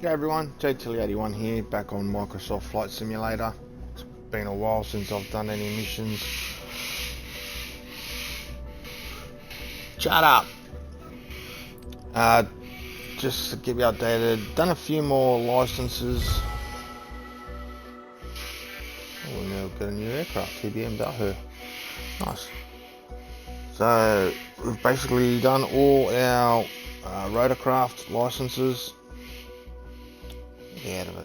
Hey everyone, JTilly81 here, back on Microsoft Flight Simulator. It's been a while since I've done any missions. Shut up! Just to keep you updated, done a few more licenses. Oh, we've now got a new aircraft, TBM Dahu. Nice. So, we've basically done all our rotorcraft licenses. Get out of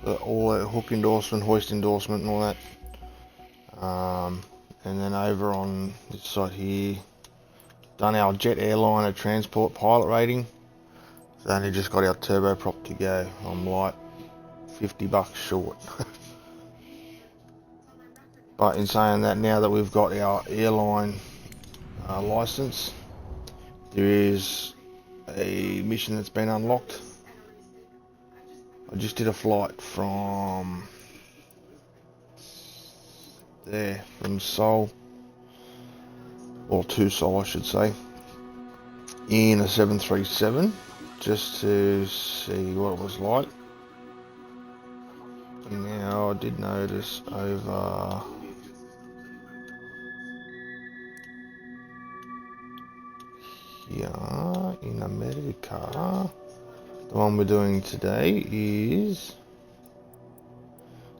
it. All that hook endorsement, hoist endorsement and all that. And then over on this side here, done our jet airliner transport pilot rating. So only just got our turboprop to go. I'm like $50 short. But in saying that, now that we've got our airline license, there is a mission that's been unlocked. I just did a flight from there, from Seoul, or to Seoul I should say, in a 737, just to see what it was like. Now I did notice over here in America, the one we're doing today is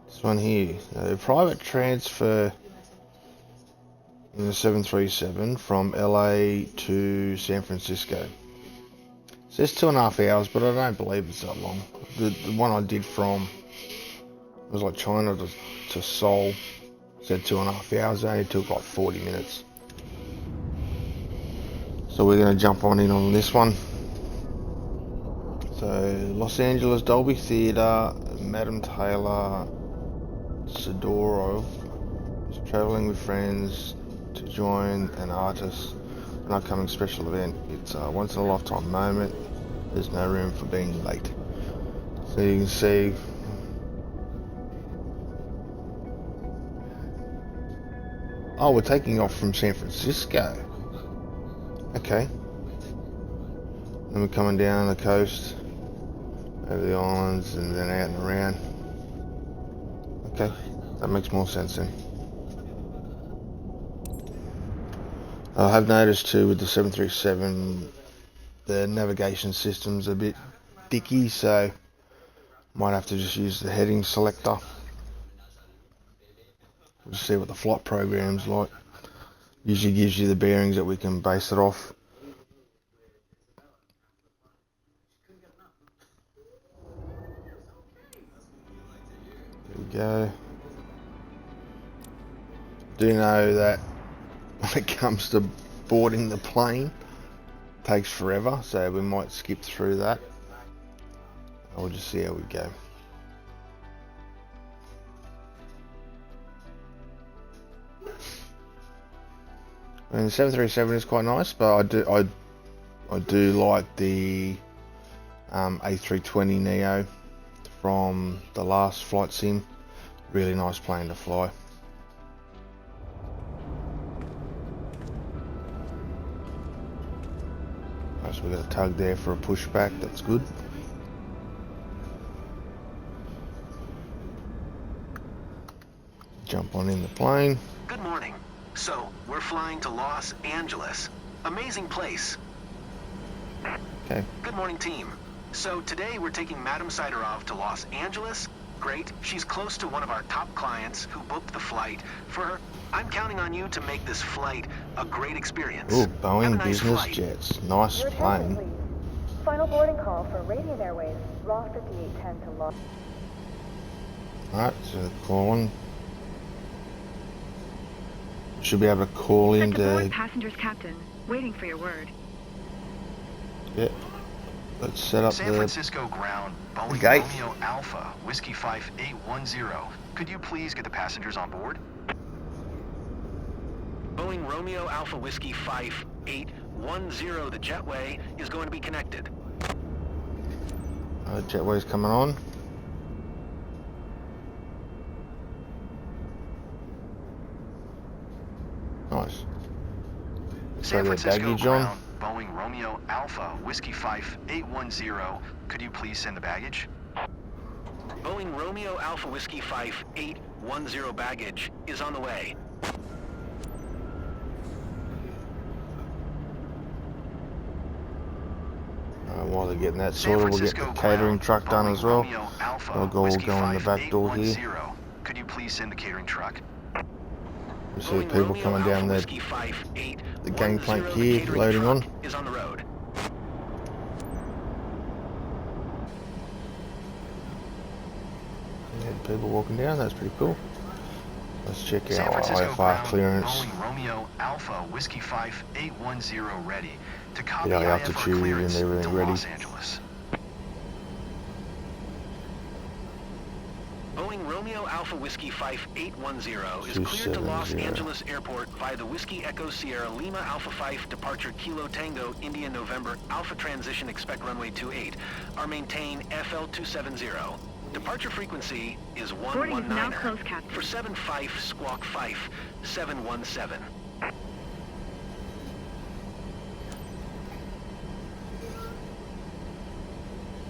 this one here, a private transfer in the 737 from LA to San Francisco. It says 2.5 hours, but I don't believe it's that long. The one I did from, it was like China to Seoul, said 2.5 hours, it only took like 40 minutes. So we're going to jump on in on this one. So Los Angeles Dolby Theatre, Madam Taylor Sidorov is travelling with friends to join an artist, an upcoming special event. It's a once in a lifetime moment. There's no room for being late. So you can see we're taking off from San Francisco. Okay. Then we're coming down the coast, over the islands, and then out and around. Okay, that makes more sense then. I have noticed too with the 737, the navigation system's a bit dicky, so might have to just use the heading selector. We'll see what the flight program's like. Usually gives you the bearings that we can base it off. There we go. Do know that when it comes to boarding the plane, it takes forever, so we might skip through that. We'll just see how we go. And the 737 is quite nice, but I do like the A320neo from the last flight sim. Really nice plane to fly. So we got a tug there for a pushback. That's good. Jump on in the plane. Good morning. So, we're flying to Los Angeles. Amazing place. Okay. Good morning, team. So, today we're taking Madam Sidorov to Los Angeles. Great. She's close to one of our top clients who booked the flight for her. I'm counting on you to make this flight a great experience. Ooh, Boeing nice Business flight. Jets. Nice Your plane. attention, please. Final boarding call for Radiant Airways, Raw 5810 to Los. Alright, so calling. Should be able to call in to... Passengers captain, waiting for your word. Yeah. Let's set up San the Francisco ground, Boeing gate. Romeo Alpha, Whiskey 5810. Could you please get the passengers on board? Boeing Romeo Alpha Whiskey 5810, the jetway is going to be connected. Jetway's coming on. Nice. San Throw their Francisco baggage on. ground, Boeing Romeo Alpha Whiskey 5810. Could you please send the baggage? Boeing Romeo Alpha Whiskey 5810 baggage is on the way. While they're getting that sorted, we'll get the catering truck done as well. We'll go in the back door here. Could you please send the catering truck? We see people coming down the gangplank here, loading on. Is on the road. Yeah, people walking down, that's pretty cool. Let's check San out Francisco IFR ground, clearance. Boeing Romeo Alpha Whiskey 5810 ready to copy Yeah, IFR altitude clearance and everything to ready. Los Angeles. Boeing Romeo Alpha Whiskey 5810 is cleared to Los 270. Angeles Airport by the Whiskey Echo Sierra Lima Alpha 5 departure Kilo Tango India November Alpha transition expect runway 28 or maintain FL 270. Departure frequency is Boarding is now 119er close, Captain. for 75 Squawk 5 717.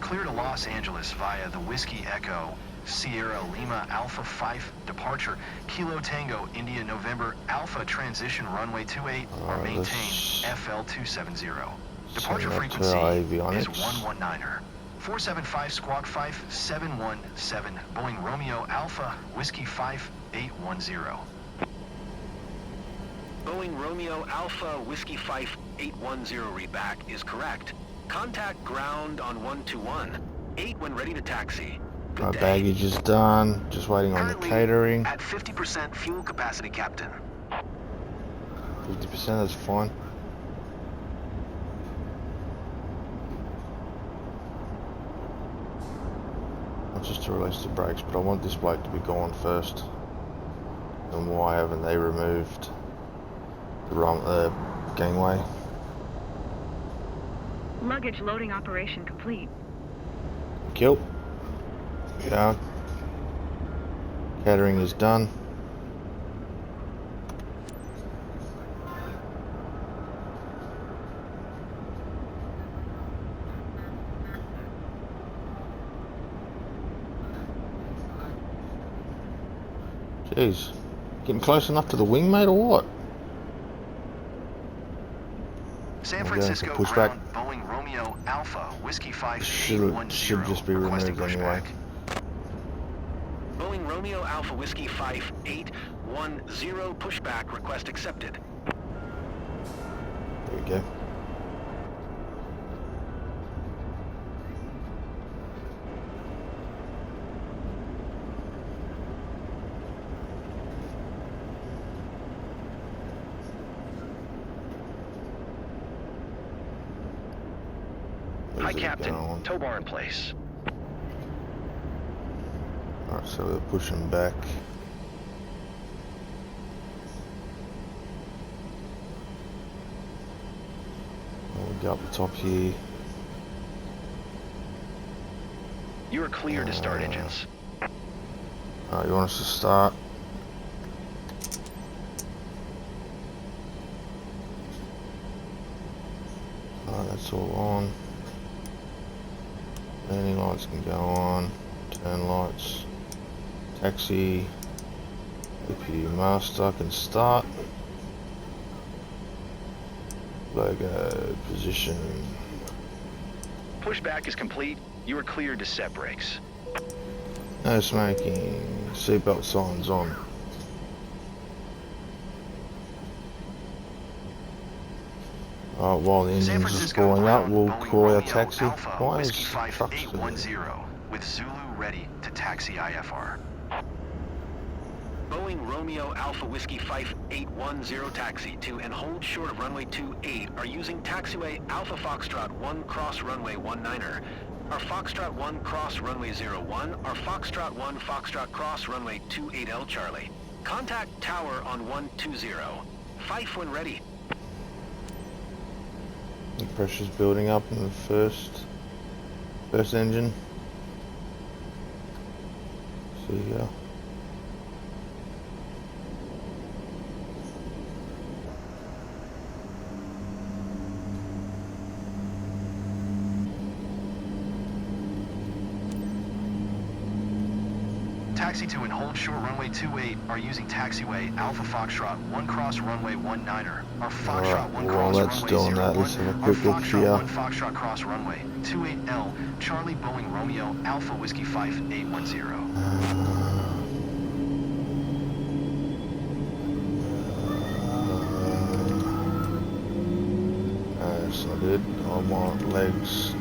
Clear to Los Angeles via the Whiskey Echo Sierra Lima Alpha 5 departure Kilo Tango India November Alpha transition runway 28 or maintain FL 270. Departure that to frequency avionics. is 119er. 475 Squawk 5 717 Boeing Romeo Alpha Whiskey 5810. Boeing Romeo Alpha Whiskey 5810 readback is correct. Contact ground on 121. 8 when ready to taxi. Good My day. baggage is done, just waiting on the Currently catering. at 50% fuel capacity, Captain. 50%, that's fine. Not just to release the brakes, but I want this bloke to be gone first. And why haven't they removed the gangway? Luggage loading operation complete. Kill. Yeah. Catering is done. Jeez. Getting close enough to the wing, mate, or what? San We're going Francisco for pushback. ground Boeing Romeo Alpha Whiskey Should 5810 just be requesting removed anyway. pushback. Boeing Romeo Alpha Whiskey 5810 pushback request accepted. There we go. Hi, Where's it Captain. going? Tow bar in place. Alright, so we're pushing back. We'll go up the top here. You are clear to start engines. Alright, you want us to start? Alright, that's all on. Landing lights can go on. Turn lights. Taxi. APU master can start. Logo position. Pushback is complete. You are cleared to set brakes. No smoking. Seatbelt signs on. While the San engines are Francisco spooling up, ground we'll Boeing call our Romeo taxi. Alpha Why is Whiskey trucks doing 5810 with Zulu ready to taxi IFR. Boeing Romeo Alpha Whiskey 5810 taxi to and hold short of runway 28 are using taxiway Alpha Foxtrot 1 cross runway 19er. Or Foxtrot 1 cross runway 01 or Foxtrot 1 Foxtrot cross runway 28L Charlie. Contact tower on 120. Fife when ready. The pressure's building up in the first engine. See here. taxi to and hold short runway 28 are using taxiway Alpha Foxtrot 1 cross runway 19er. Our Foxtrot 1 while cross that's runway doing that, 01, let's have a our quick look Foxtrot here. 1 Foxtrot cross runway 28L, Charlie Boeing Romeo Alpha Whiskey 5810. That's not it. I want legs.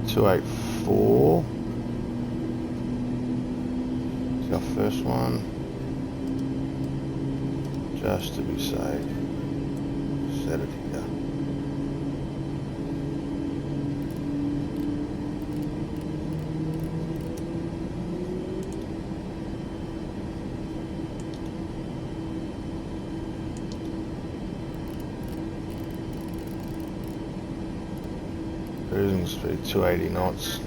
So 284. It's our first one. Just to be safe. Set it here. Cruising speed 280 knots.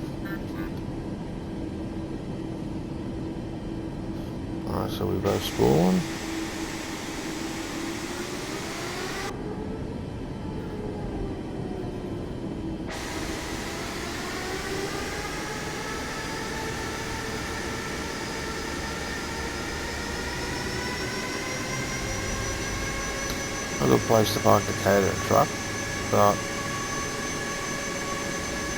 Alright, so we both spawn. A good place to park the Cater truck, but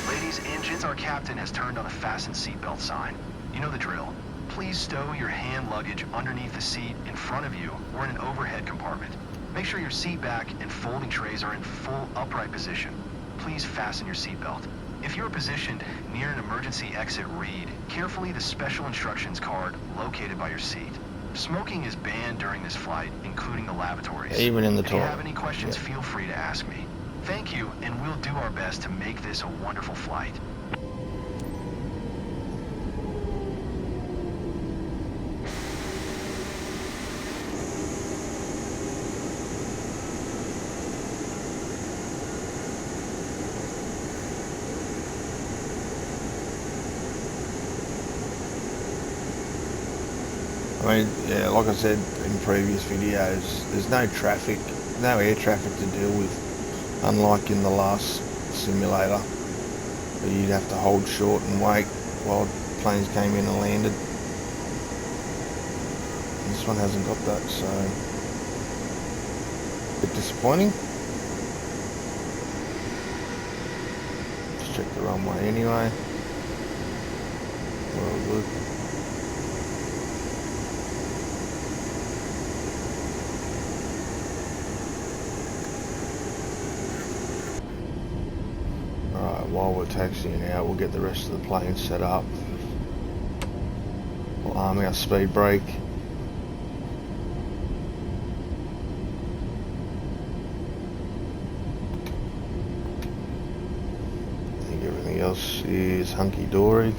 Ladies, engines, our captain has turned on the fasten seatbelt sign. You know the drill. Please stow your hand luggage underneath the seat in front of you or in an overhead compartment. Make sure your seat back and folding trays are in full upright position. Please fasten your seatbelt. If you're positioned near an emergency exit, read carefully the special instructions card located by your seat. Smoking is banned during this flight, including the lavatories. even in the If you toilet. have any questions, feel free to ask me. Thank you, and we'll do our best to make this a wonderful flight. I mean, yeah, like I said in previous videos, there's no traffic, no air traffic to deal with, unlike in the last simulator, where you'd have to hold short and wait while planes came in and landed. This one hasn't got that, so a bit disappointing. Just check the runway anyway. We're all good. Alright, while we're taxiing out, we'll get the rest of the plane set up. We'll arm our speed brake. I think everything else is hunky-dory.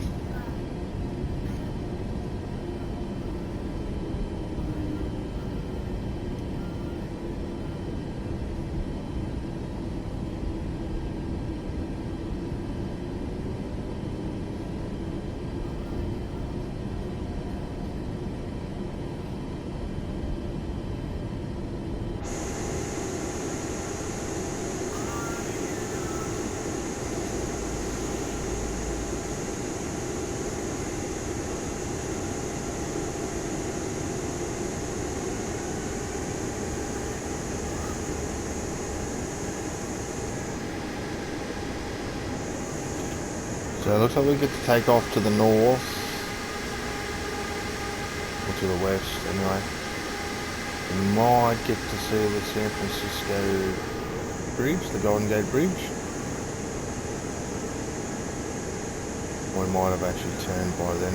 So it looks like we get to take off to the north, or to the west anyway. We might get to see the San Francisco Bridge, the Golden Gate Bridge. We might have actually turned by then.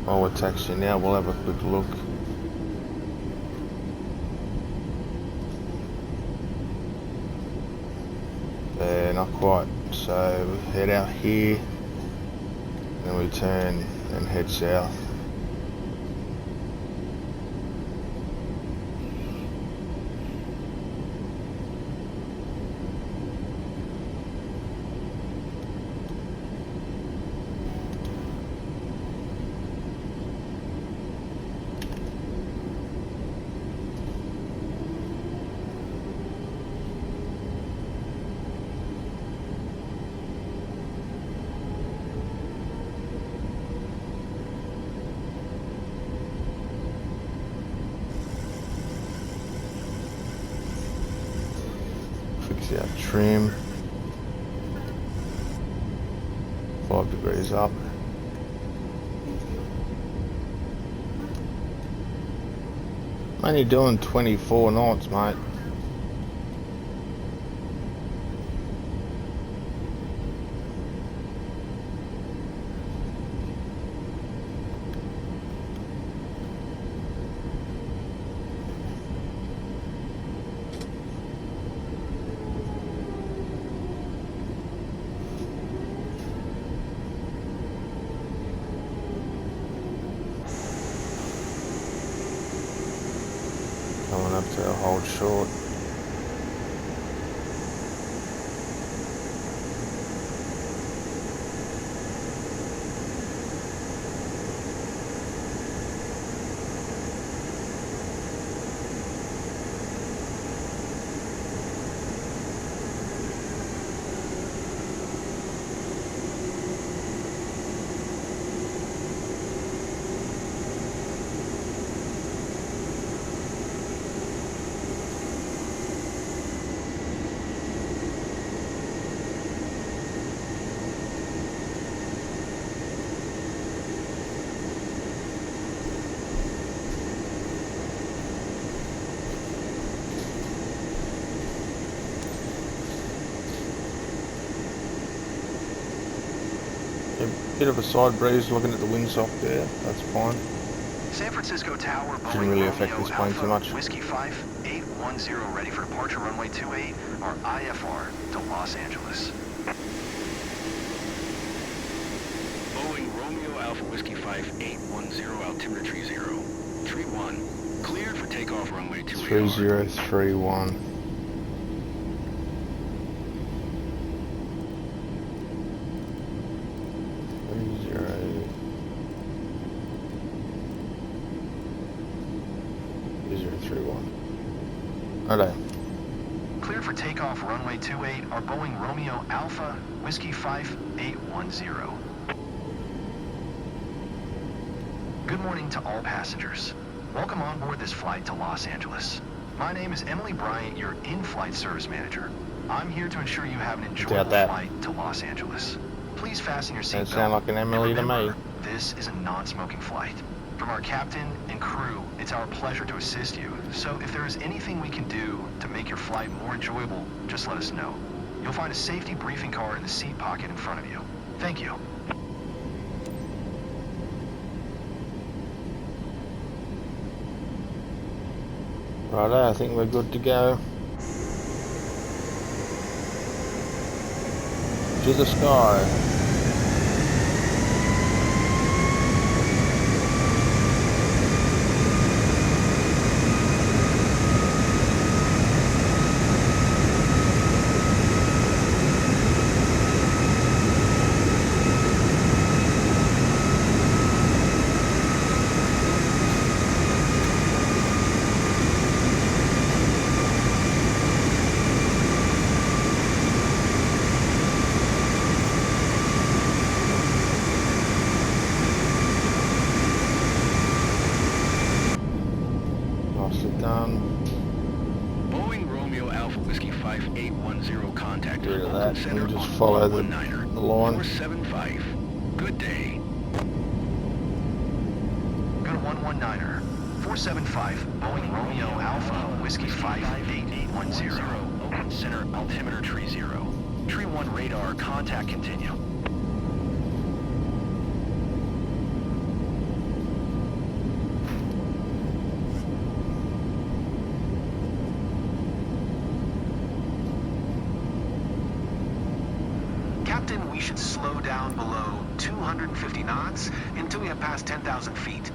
While we're taxiing now, we'll have a quick look. Not quite. So we head out here, then we turn and head south. See our trim. 5 degrees up. I'm only doing 24 knots, mate. Coming up to a hold short. Bit of a side breeze looking at the windsock there, that's fine. San Francisco Tower, Shouldn't Boeing really affect Romeo this plane Alpha, too much. Whiskey 5810, ready for departure runway 28, or IFR to Los Angeles. Boeing Romeo Alpha, Whiskey 5810, altimeter 30. 31, cleared for takeoff runway 28. 3031. Righto. Cleared for takeoff runway 28, our Boeing Romeo Alpha, Whiskey 5810. Good morning to all passengers. Welcome on board this flight to Los Angeles. My name is Emily Bryant, your in-flight service manager. I'm here to ensure you have an enjoyable flight to Los Angeles. Please fasten your seatbelt. Doesn't sound like an Emily to me. This is a non-smoking flight. From our captain and crew, it's our pleasure to assist you. So if there is anything we can do to make your flight more enjoyable, just let us know. You'll find a safety briefing card in the seat pocket in front of you. Thank you. Righto, I think we're good to go. To the sky. Done. Boeing Romeo Alpha Whiskey 5810 contact. Get rid of that and just follow the line. 475. Good day. Good 119er. 475 Boeing Romeo Alpha Whiskey 5810. Open center altimeter 30. Tree 1 radar contact continue. Captain, we should slow down below 250 knots until we have passed 10,000 feet.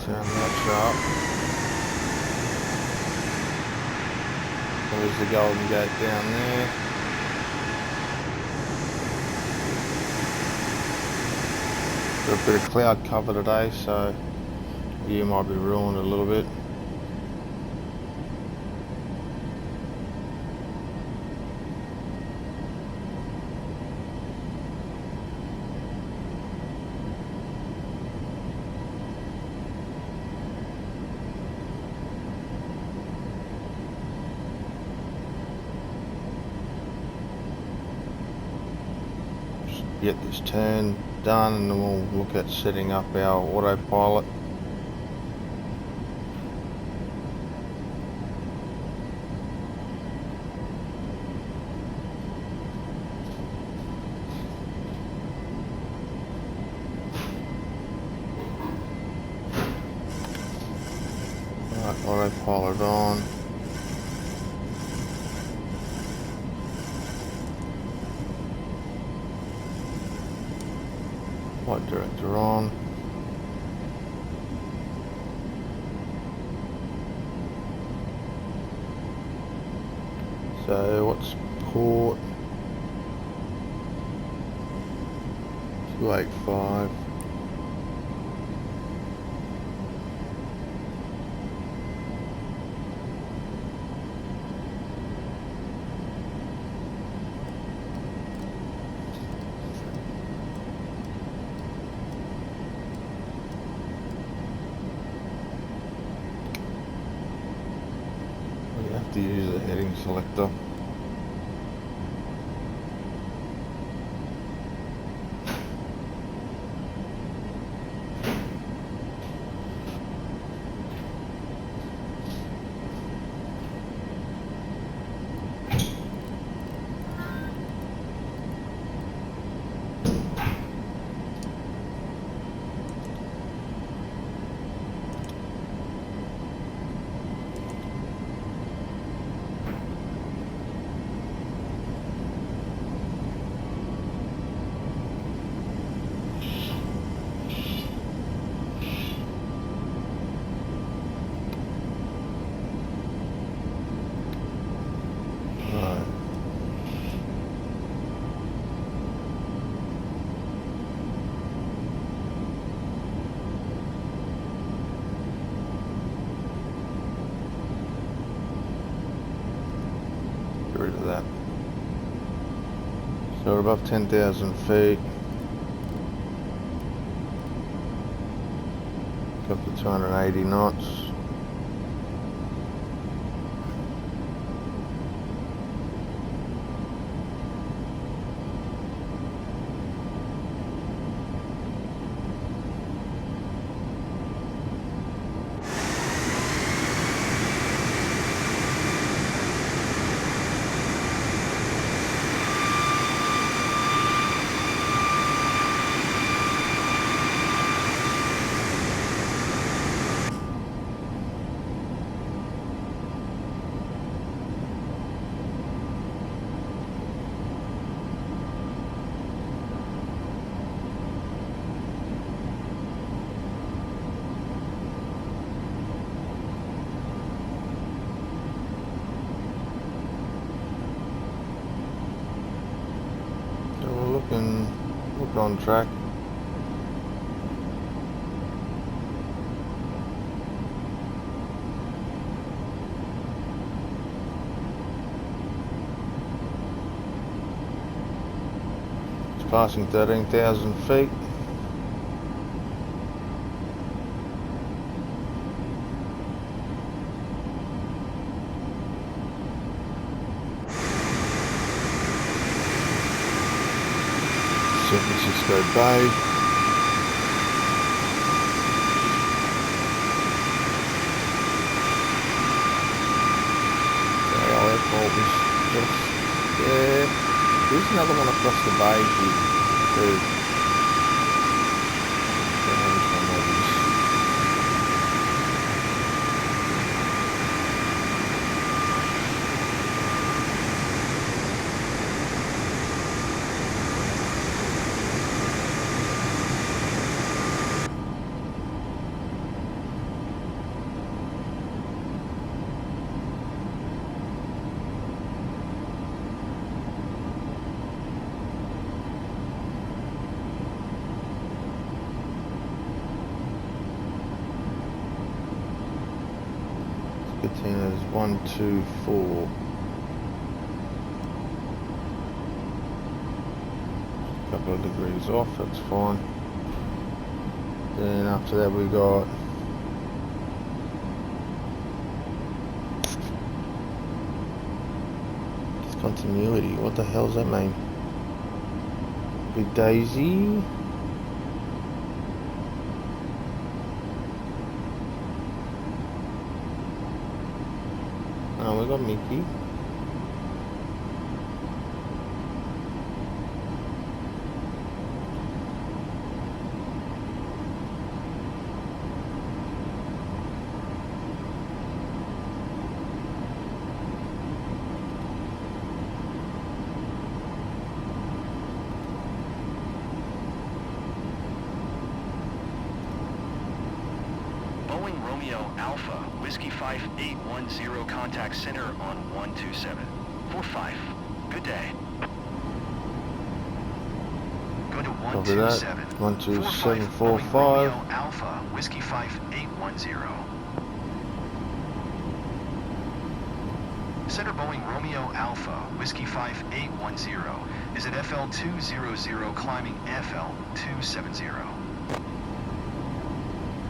Turn that sharp. There's the Golden Gate down there. Got a bit of cloud cover today, so view might be ruined a little bit. Get this turn done and then we'll look at setting up our autopilot. Right, autopilot on. Flight director on. So what's port? 285. We have to use the heading selector. Right. Get rid of that. So we're above 10,000 feet. Up to 280 knots. Look on track. It's passing 13,000 feet. San Francisco Bay. Our airport was just there. There's another one across the bay here too. Cupertino is 124. A couple of degrees off, that's fine. Then after that we got discontinuity. What the hell does that mean? Big Daisy. Oh, we got Mickey. Boeing Romeo Alpha, Whiskey 5810, contact center on 12745. Good day. Go to Copy that. 12745. Romeo Alpha, Whiskey 5810. Center Boeing Romeo Alpha, Whiskey 5810 is at FL 200, climbing FL 270.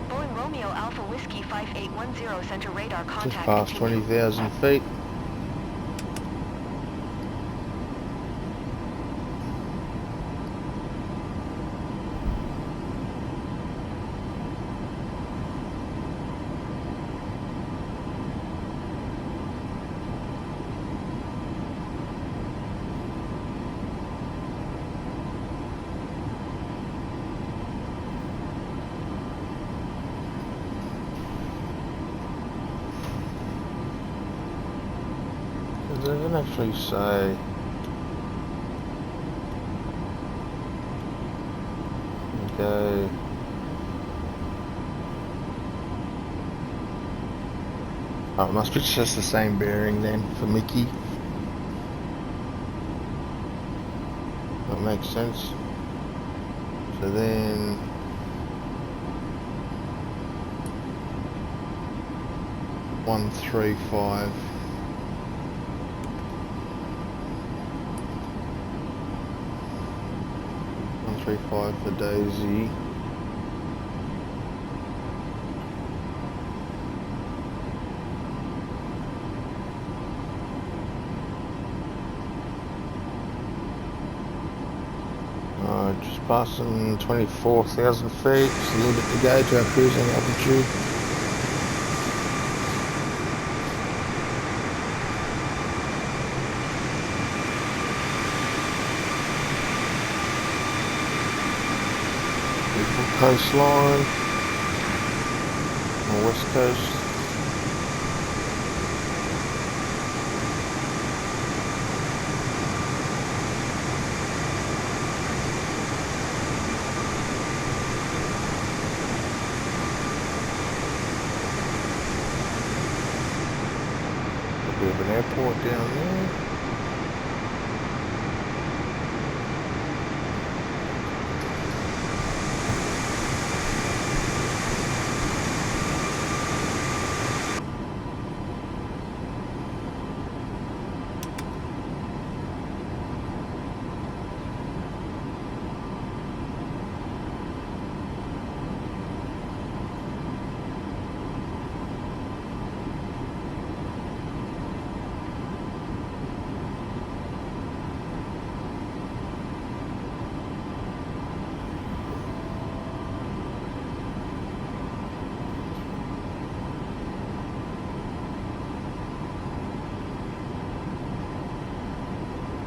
Boeing Romeo Alpha Whiskey 5810, center radar Just contact. past 20,000 feet. It doesn't actually say. Okay. Oh, it must be just the same bearing then for Mickey. That makes sense. So then 135. 135 for Daisy. Just passing 24,000 feet, just a little bit to go to our cruising altitude. Beautiful coastline on the west coast. We have an airport down there.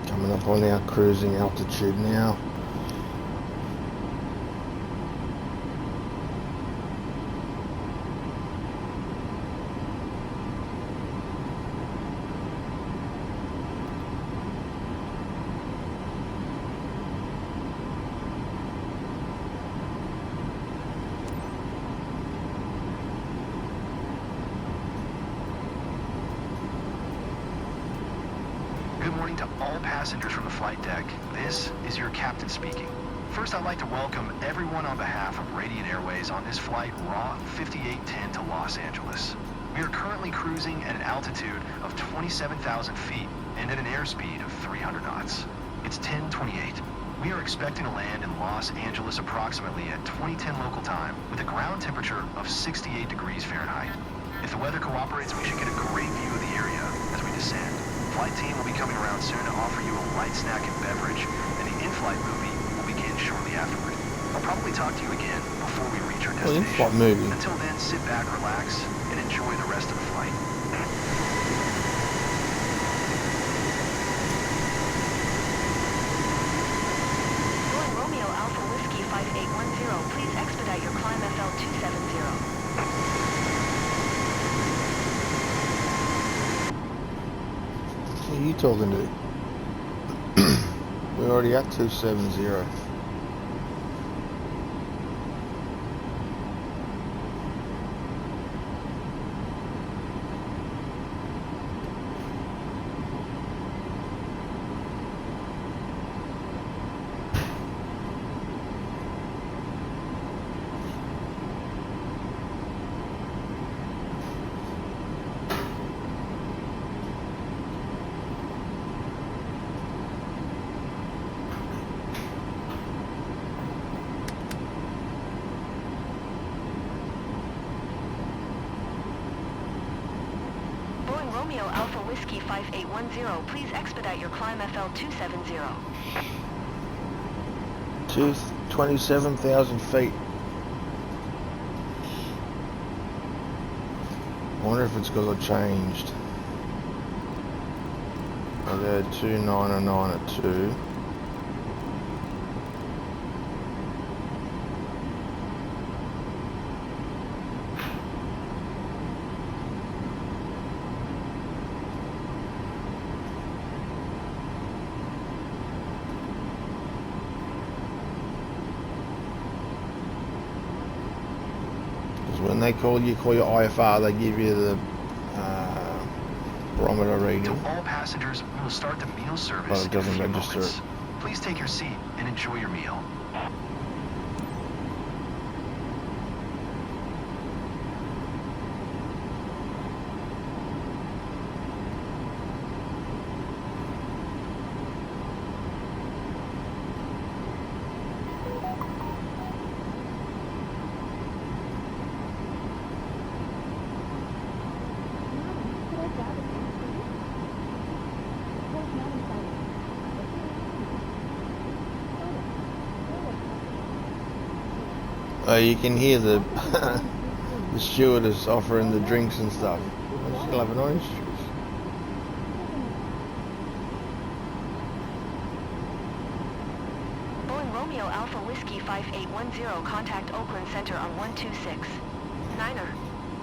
Coming up on our cruising altitude now. Good morning to all passengers from the flight deck. This is your captain speaking. First, I'd like to welcome everyone on behalf of Radiant Airways on this flight RAW 5810 to Los Angeles. We are currently cruising at an altitude of 27,000 feet and at an airspeed of 300 knots. It's 10:28. We are expecting to land in Los Angeles approximately at 2010 local time with a ground temperature of 68 degrees Fahrenheit. If the weather cooperates, we should get a great view of the area as we descend. Flight team will be coming around soon to offer you a light snack and beverage, and the in-flight movie will begin shortly afterward. I'll probably talk to you again before we reach our Well, destination. in-flight movie. Until then, sit back, relax, and enjoy the rest of the flight. Boeing Romeo Alpha Whiskey 5810, please expedite your climb FL 270. Who are you talking to? We're already at 270. Boeing Romeo Alpha Whiskey 5810, please expedite your climb FL 270. 27,000 feet. I wonder if it's got changed. I got 299 at 2. When they call your IFR, they give you the barometer reading. To all passengers, we will start the meal service But it doesn't in a few register moments. it. Please take your seat and enjoy your meal. You can hear the the stewardess offering the drinks and stuff. She'll have an orange juice. Boeing Romeo Alpha Whiskey 5810, contact Oakland Center on 126. Niner,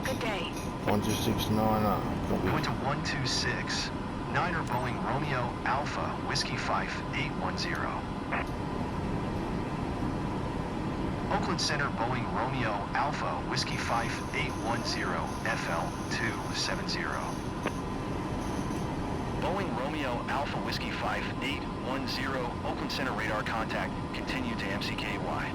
good day. 1269. Going to 126. Niner Boeing Romeo Alpha Whiskey 5810. Oakland Center Boeing Romeo Alpha Whiskey 5810 FL 270. Boeing Romeo Alpha Whiskey 5810 Oakland Center radar contact. Continue to MCKY.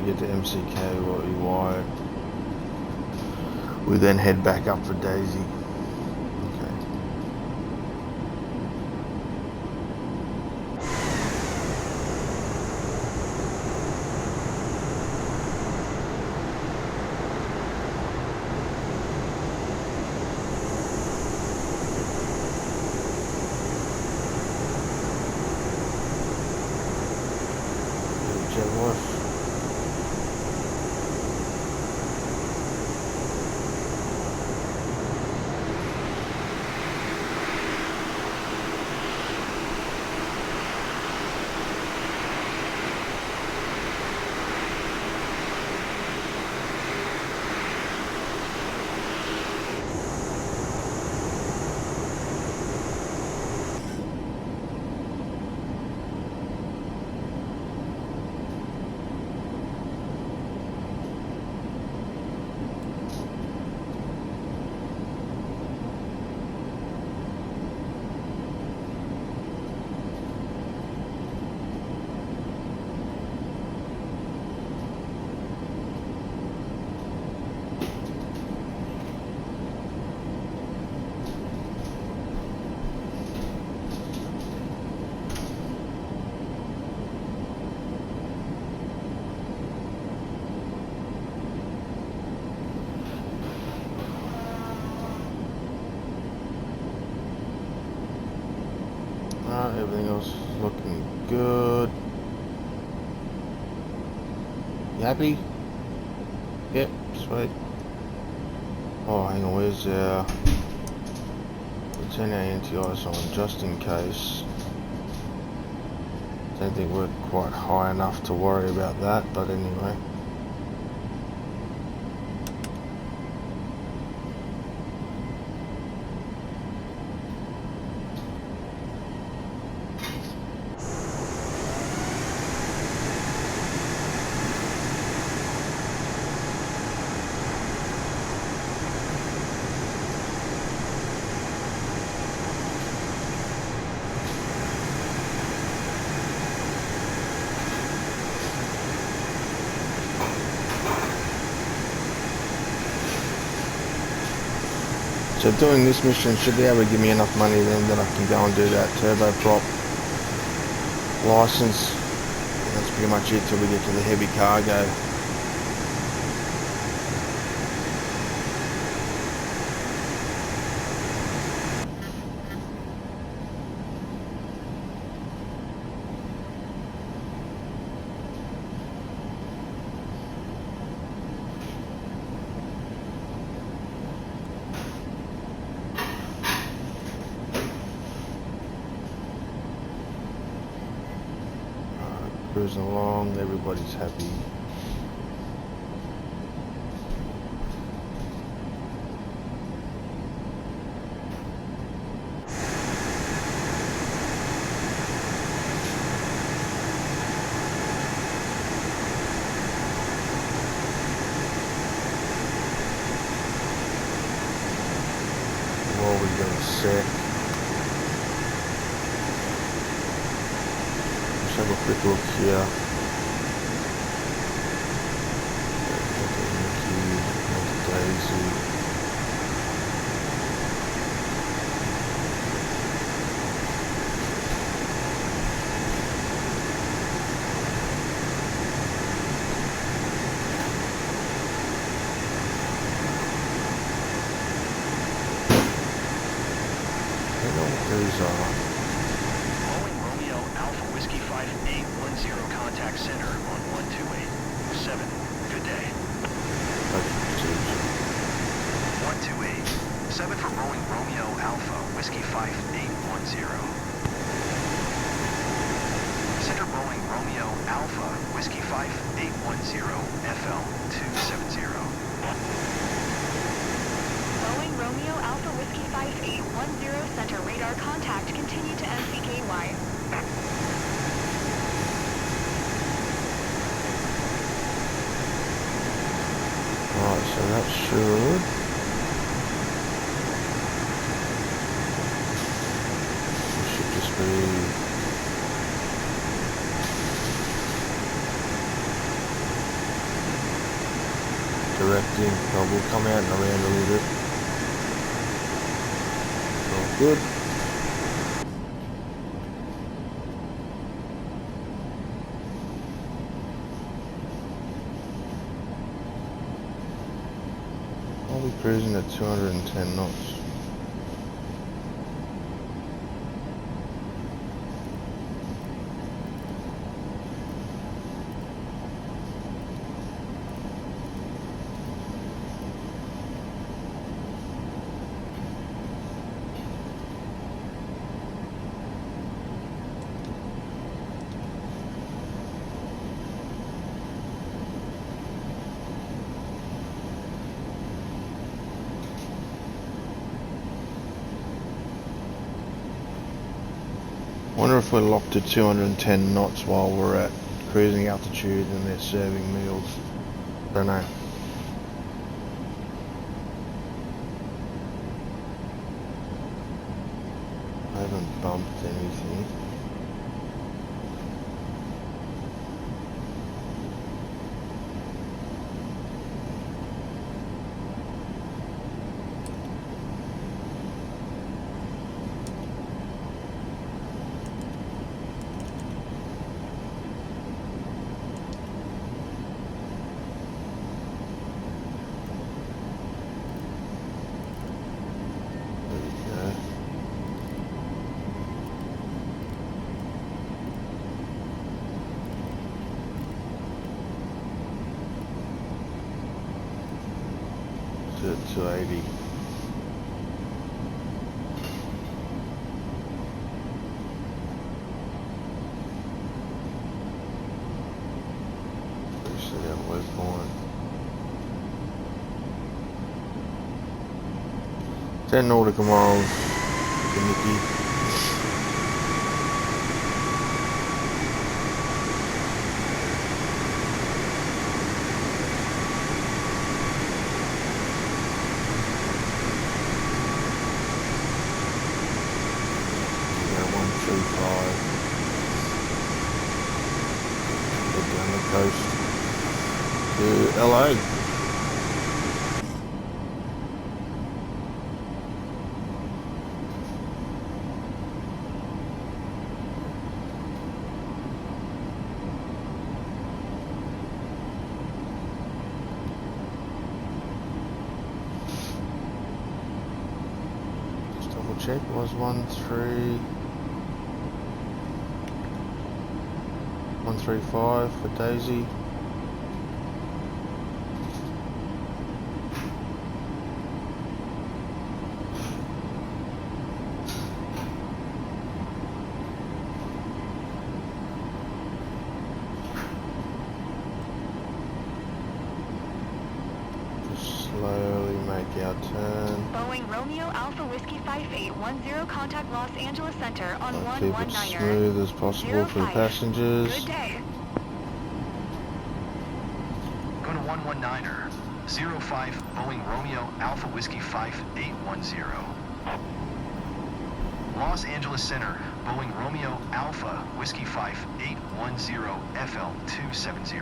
get to MCKY. We then head back up for Daisy. Okay. Everything else is looking good. You happy? Yep, sweet. Oh, hang on, where's our... Let's turn our anti-ice on just in case. Don't think we're quite high enough to worry about that, but anyway. So doing this mission should be able to give me enough money then that I can go and do that turboprop license. And that's pretty much it till we get to the heavy cargo. Cruising along, everybody's happy. Well, we got a sec. Have a quick look here. Daisy. I don't know what these are. Whiskey 5810, contact center on 1287. Good day. 1287 for Boeing Romeo Alpha, Whiskey 5810. Center Boeing Romeo Alpha, Whiskey 5810, FL 270. Boeing Romeo Alpha Whiskey 5810, center radar contact, continue to MCKY. Alright, so that should just be cruising. So we'll come out and around a little bit. All good. I'll be cruising at 210 knots. Wonder if we're locked to 210 knots while we're at cruising altitude and they're serving meals. Don't know. I haven't bumped anything. To 280. Actually, that was fine. 10 nautical miles to Nikki. Down the coast to LA. Just double check, was 135 for Daisy. Just slowly make our turn. Boeing Romeo Alpha Whiskey 5810, contact Los Angeles Center on I'll keep it 119er. smooth as possible for the 05. passengers. Good day. Go to 119er. 05 Boeing Romeo Alpha Whiskey 5810. Los Angeles Center, Boeing Romeo Alpha Whiskey 5810 FL270.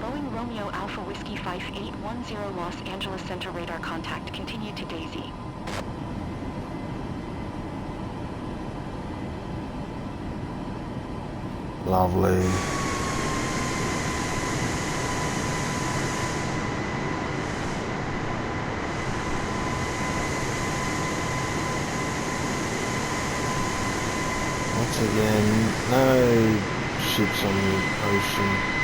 Boeing Romeo Alpha Whiskey 5810, Los Angeles Center radar contact. Continue to Daisy. Lovely. Once again, no ships on the ocean.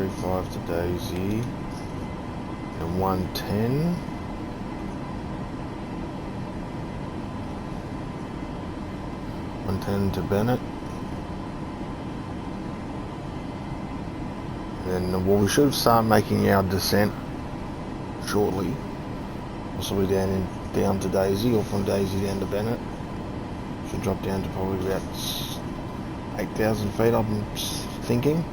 135 to Daisy. And 110. To Bennett. And then we should start making our descent shortly. Possibly down to Daisy, or from Daisy down to Bennett. Should drop down to probably about 8,000 feet, I'm thinking.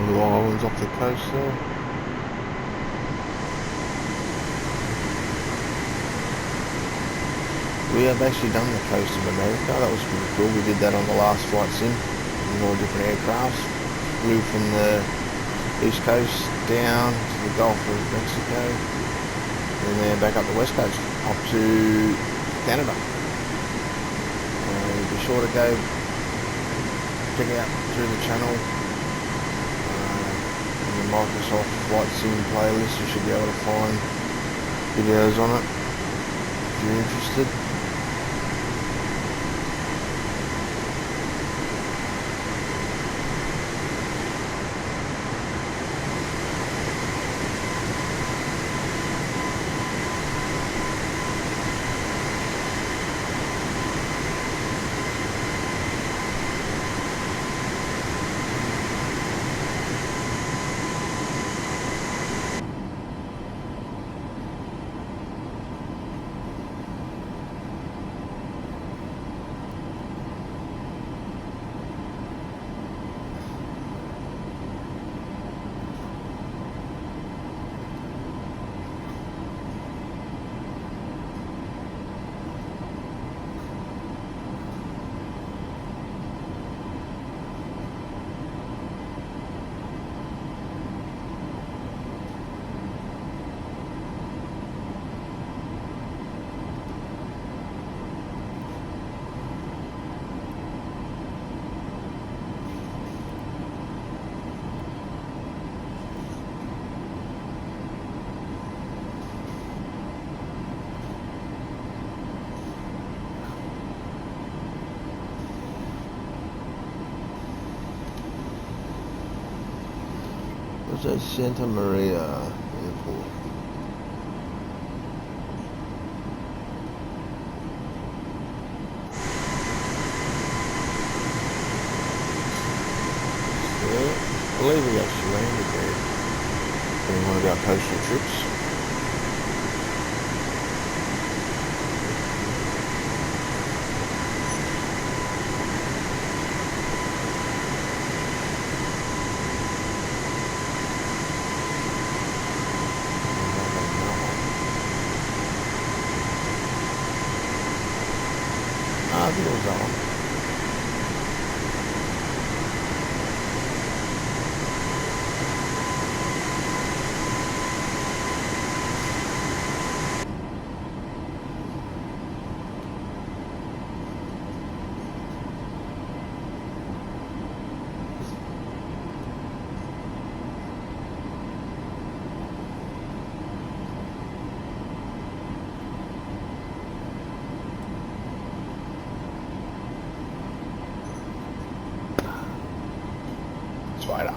Little islands off the coast there. We have actually done the coast of America. That was pretty cool. We did that on the last flight sim in all different aircrafts. Flew from the east coast down to the Gulf of Mexico and then back up the west coast up to Canada. Be sure to go check out through the channel. Microsoft Flight Sim playlist, you should be able to find videos on it if you're interested. What's that? Santa Maria Airport. Yeah, I believe we actually landed there during one of our coastal trips. I think it was that one. Spider.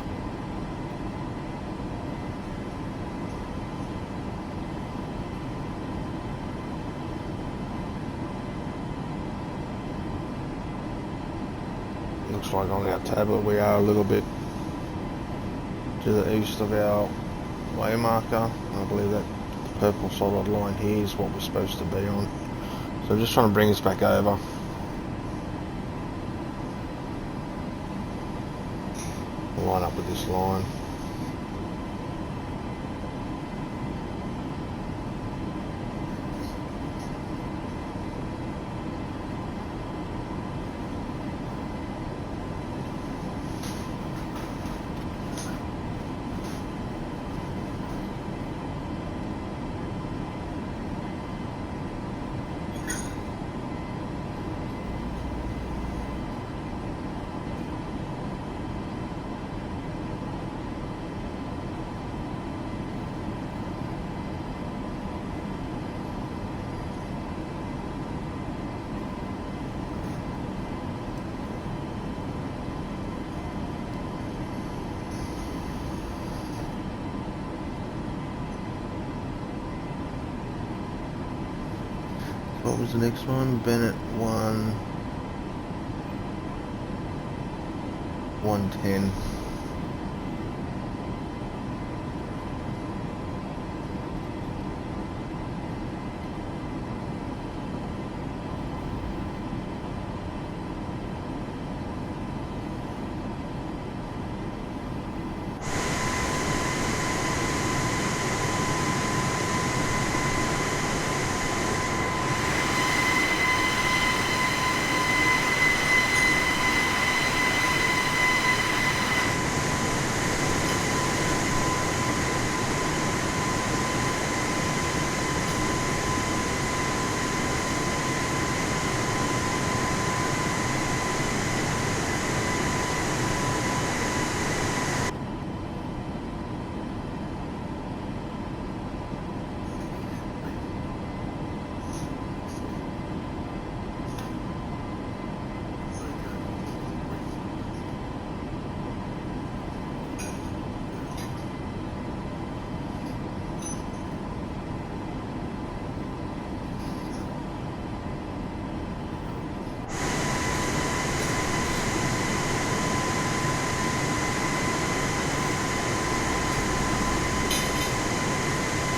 Looks like on our tablet we are a little bit to the east of our way marker. I believe that purple solid line here is what we're supposed to be on. So I'm just trying to bring us back over. Line up with this line. What was the next one? Bennett 110.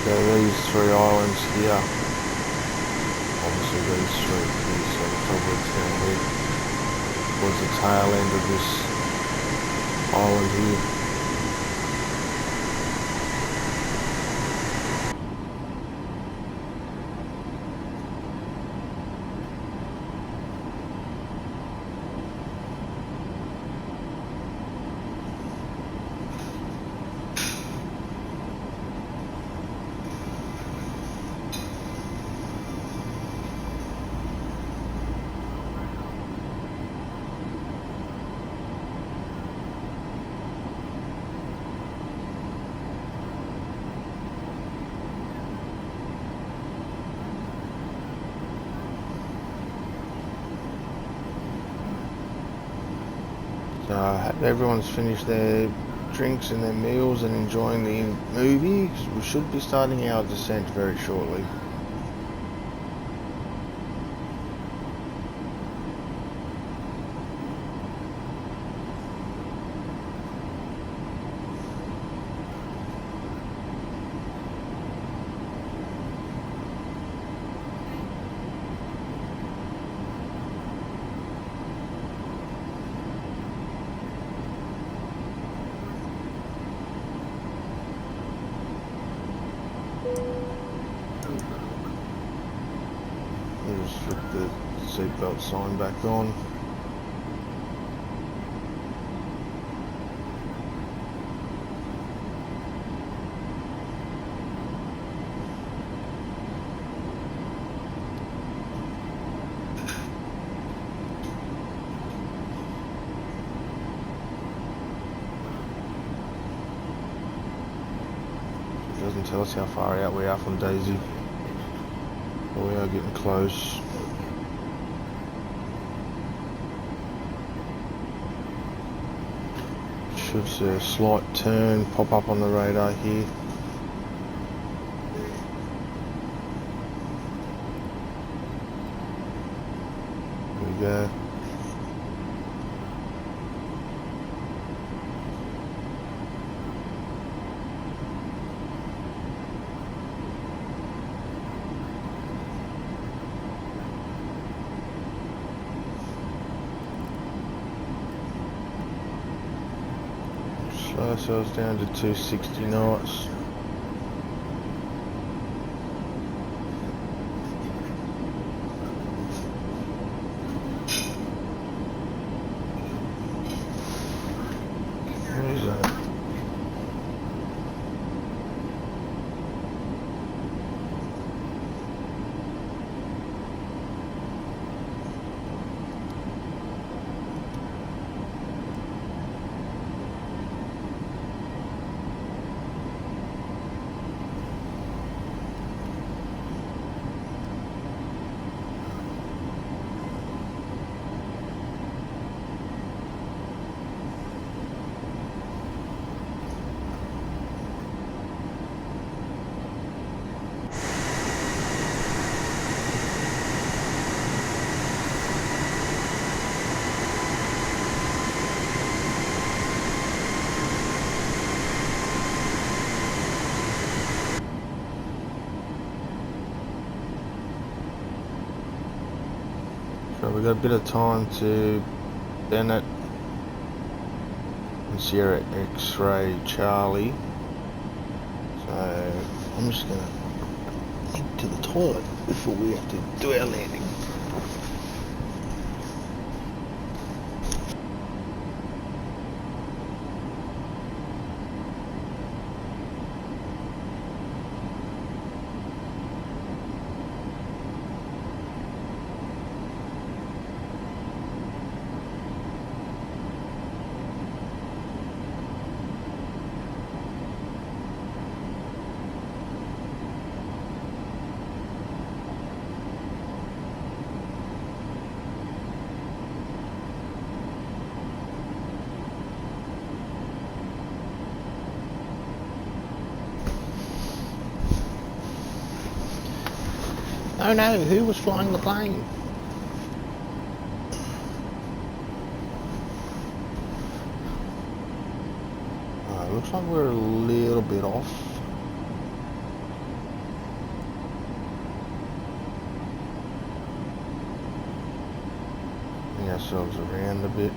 So these three islands here, obviously these three here, so the Frederick's down here, was the tail end of this island here. So I hope everyone's finished their drinks and their meals and enjoying the movie, 'cause we should be starting our descent very shortly. We'll just flip the seatbelt sign back on. It doesn't tell us how far out we are from Daisy. But we are getting close. Should see a slight turn pop up on the radar here. There we go. Slow ourselves down to 260 knots. Where is that? So we've got a bit of time to Bennett and Sierra X-Ray Charlie. So I'm just going to head to the toilet before we have to do our landing. Oh no, who was flying the plane? Looks like we're a little bit off. Bring ourselves around a bit.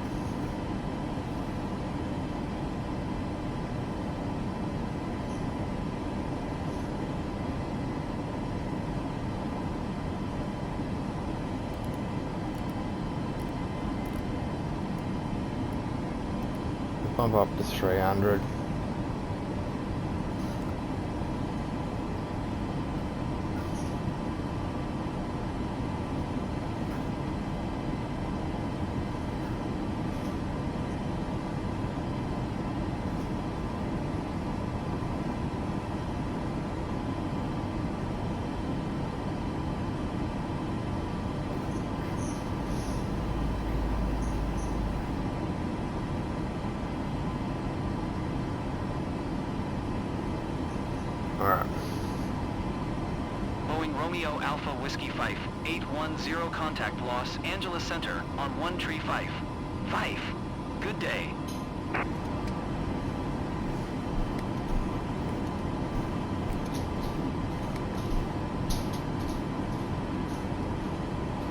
Bump up to 300. Alright. Boeing Romeo Alpha Whiskey 5, 810 contact Los Angeles Center on 135. 5. Good day.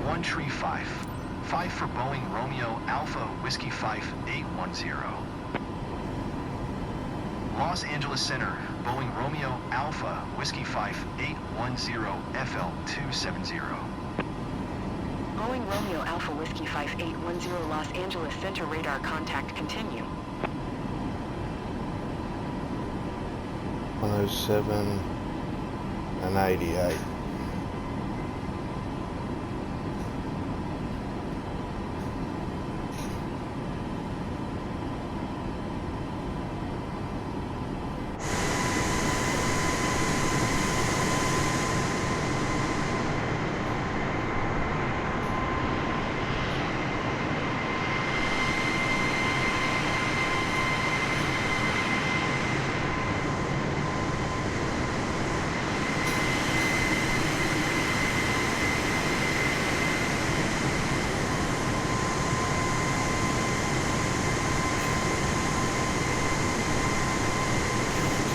One tree 5. 5 for Boeing Romeo Alpha Whiskey 5, 810. Los Angeles Center, Boeing Romeo Alpha Whiskey 5, 810 FL270. Boeing Romeo Alpha Whiskey 5810 Los Angeles Center radar contact continue. 107 and 88.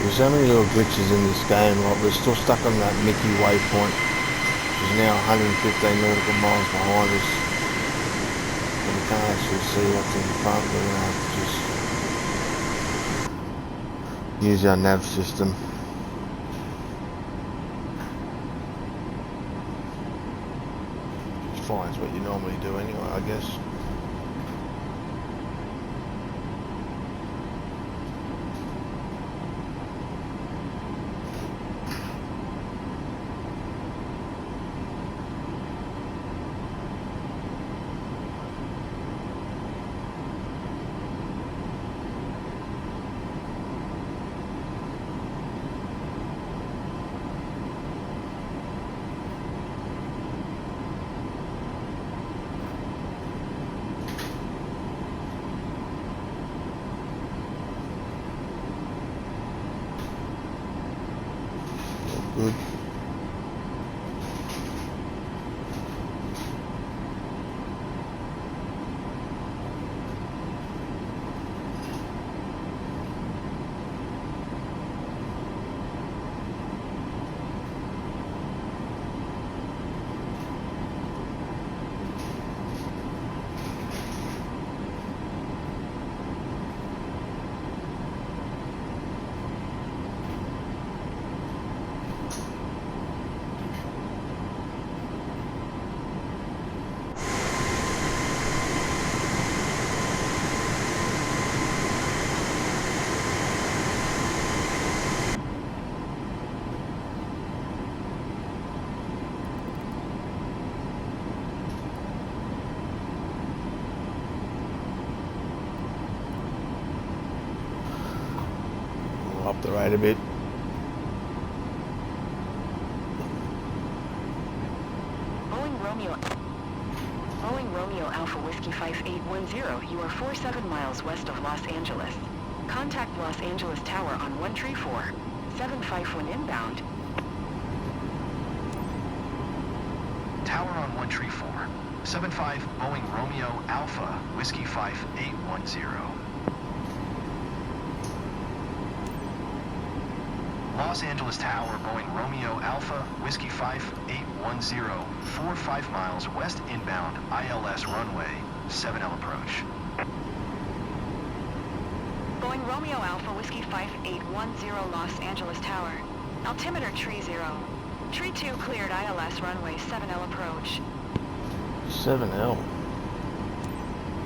There's so many little glitches in this game, like we're still stuck on that Mickey waypoint. He's now 115 nautical miles behind us. And we can't actually see what's in front, we're going to have to just use our nav system. Which fine is what you normally do anyway, I guess. the rate a bit. Boeing Romeo Alpha Whiskey 5810, you are 47 miles west of Los Angeles. Contact Los Angeles Tower on 134. 751 inbound. Tower on 134. 75 Boeing Romeo Alpha Whiskey 5810. Los Angeles Tower, Boeing Romeo Alpha, Whiskey 5810, 45 miles west inbound, ILS runway, 7L approach. Boeing Romeo Alpha, Whiskey 5810, Los Angeles Tower. Altimeter tree 0. Tree 2 cleared, ILS runway, 7L approach. 7L.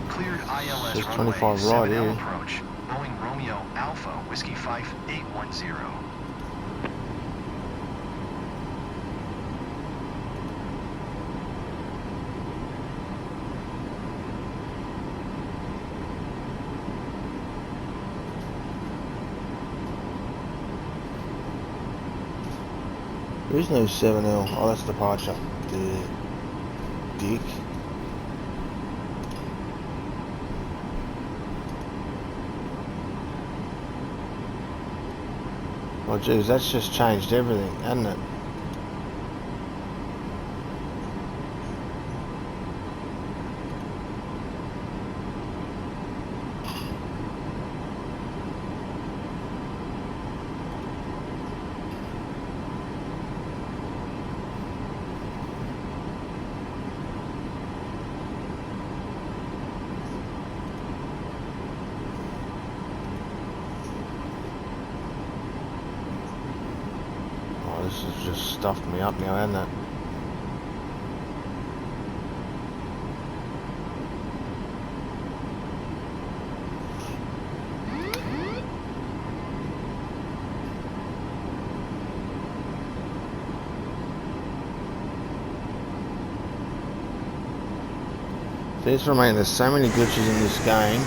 Cleared ILS There's runway, 25 right 7L here. approach. Boeing Romeo Alpha, Whiskey 5810. There is no 7L. Oh, that's departure. Dick. Oh geez, that's just changed everything, hasn't it? This has just stuffed me up now, hasn't it? Please remain, there's so many glitches in this game.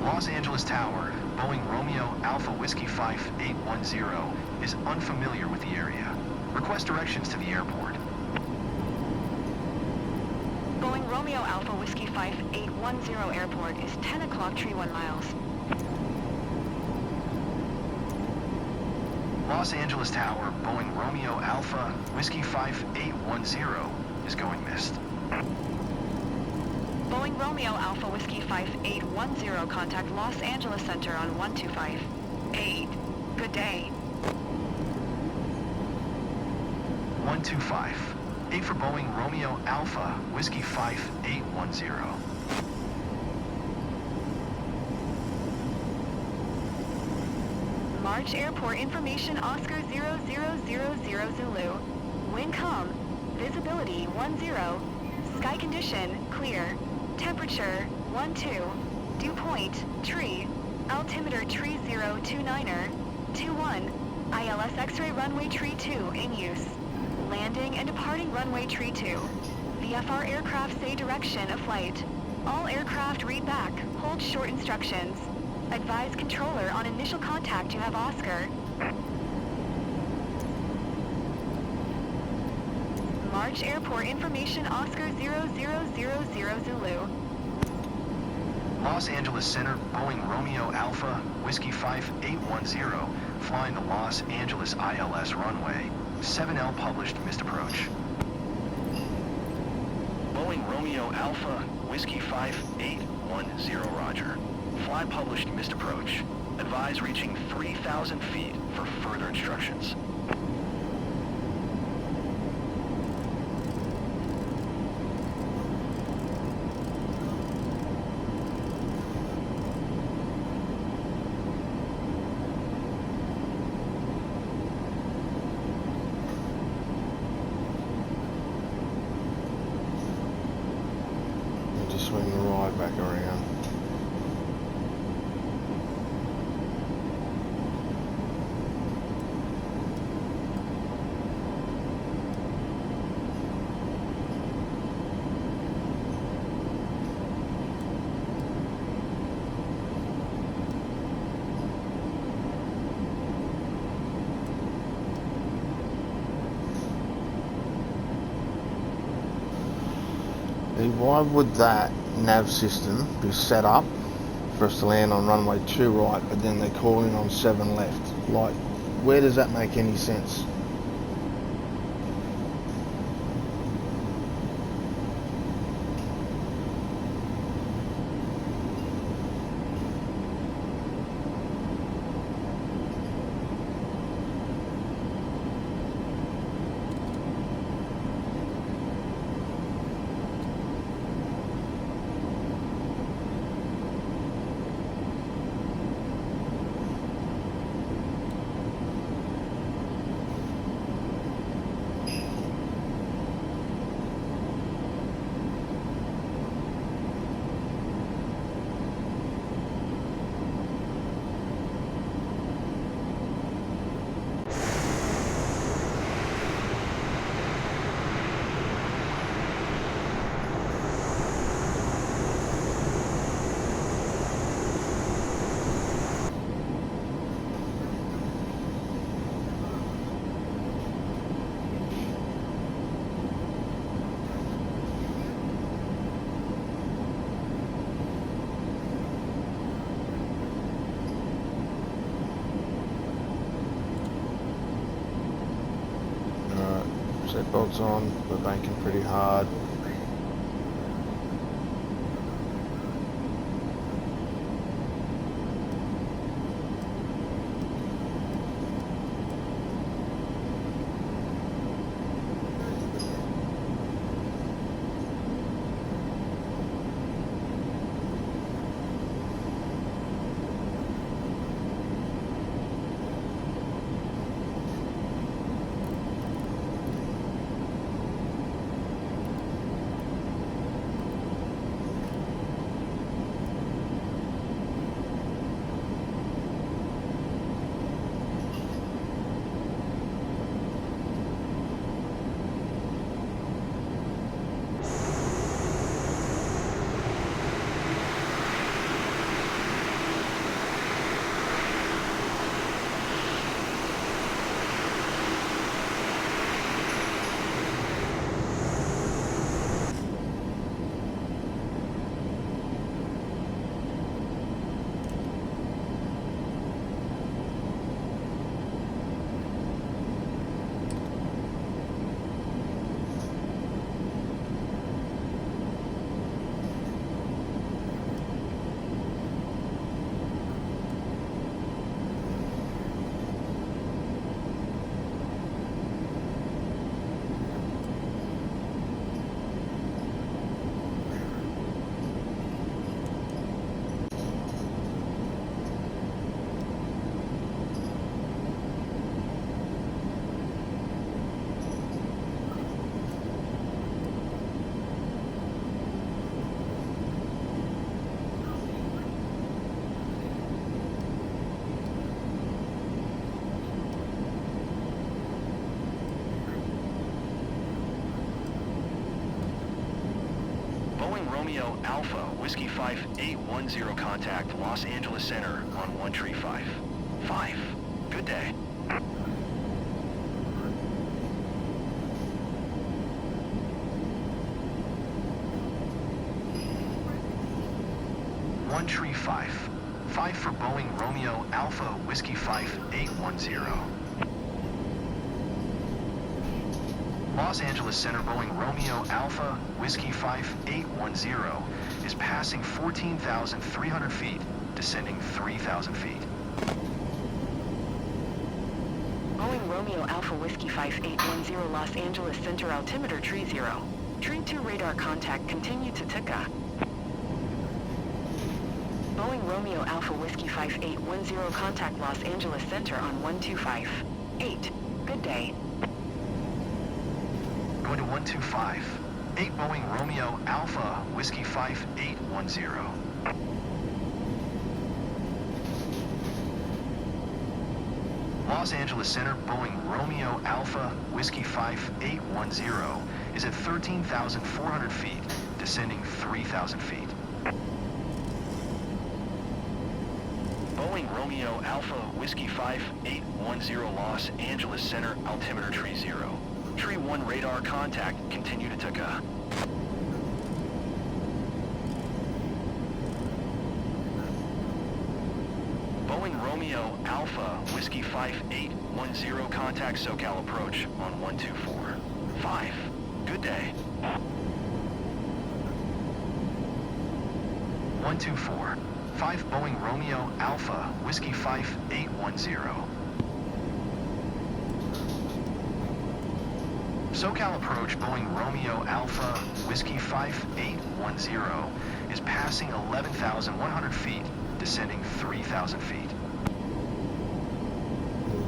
Los Angeles Tower, Boeing Romeo Alpha Whiskey 5810, is unfamiliar with the area. Request directions to the airport. Boeing Romeo Alpha Whiskey 5810 airport is 10 o'clock, tree 1 miles. Los Angeles Tower, Boeing Romeo Alpha Whiskey 5810 is going missed. Boeing Romeo Alpha Whiskey 5810, contact Los Angeles Center on 125. 8. Good day. 125. 8 for Boeing Romeo Alpha Whiskey 5810. March Airport information, Oscar 0000 Zulu. Wind calm. Visibility 10. Sky condition clear. Temperature 12. Dew point tree. Altimeter tree 029er. 21. ILS X-ray runway tree 2 in use. Landing and departing runway tree 2. VFR aircraft say direction of flight. All aircraft read back. Hold short instructions. Advise controller on initial contact you have Oscar. March Airport information, Oscar 0000 Zulu. Los Angeles Center, Boeing Romeo Alpha Whiskey 5810, flying the Los Angeles ILS runway. 7L published missed approach. Boeing Romeo Alpha Whiskey 5810, roger. Fly published missed approach. Advise reaching 3,000 feet for further instructions. why would that nav system be set up for us to land on runway 2 right, but then they're calling on 7 left? Like, where does that make any sense? Seatbelts on, we're banking pretty hard. Romeo Alpha, Whiskey 5810 contact, Los Angeles Center on 135. 5. Good day. One tree 5. 5 for Boeing Romeo Alpha, Whiskey 5810. Los Angeles Center, Boeing Romeo Alpha, Whiskey 5810 is passing 14,300 feet, descending 3,000 feet. Boeing Romeo Alpha Whiskey 5810 Los Angeles Center altimeter tree 0. Tree 2 radar contact continue to Tuca. Boeing Romeo Alpha Whiskey 5810 contact Los Angeles Center on 125. 8. Good day. Going to 125. 8 Boeing Romeo Alpha, Whiskey 5810. Los Angeles Center, Boeing Romeo Alpha, Whiskey 5810 is at 13,400 feet, descending 3,000 feet. Boeing Romeo Alpha, Whiskey 5810 Los Angeles Center, altimeter tree 0. Tree 1 radar contact, continue to Tuca. Romeo Alpha, Whiskey 5810, contact SoCal approach on 124. 5. Good day. 124. 5 Boeing Romeo Alpha, Whiskey 5810. SoCal approach Boeing Romeo Alpha, Whiskey 5810 is passing 11,100 feet, descending 3,000 feet.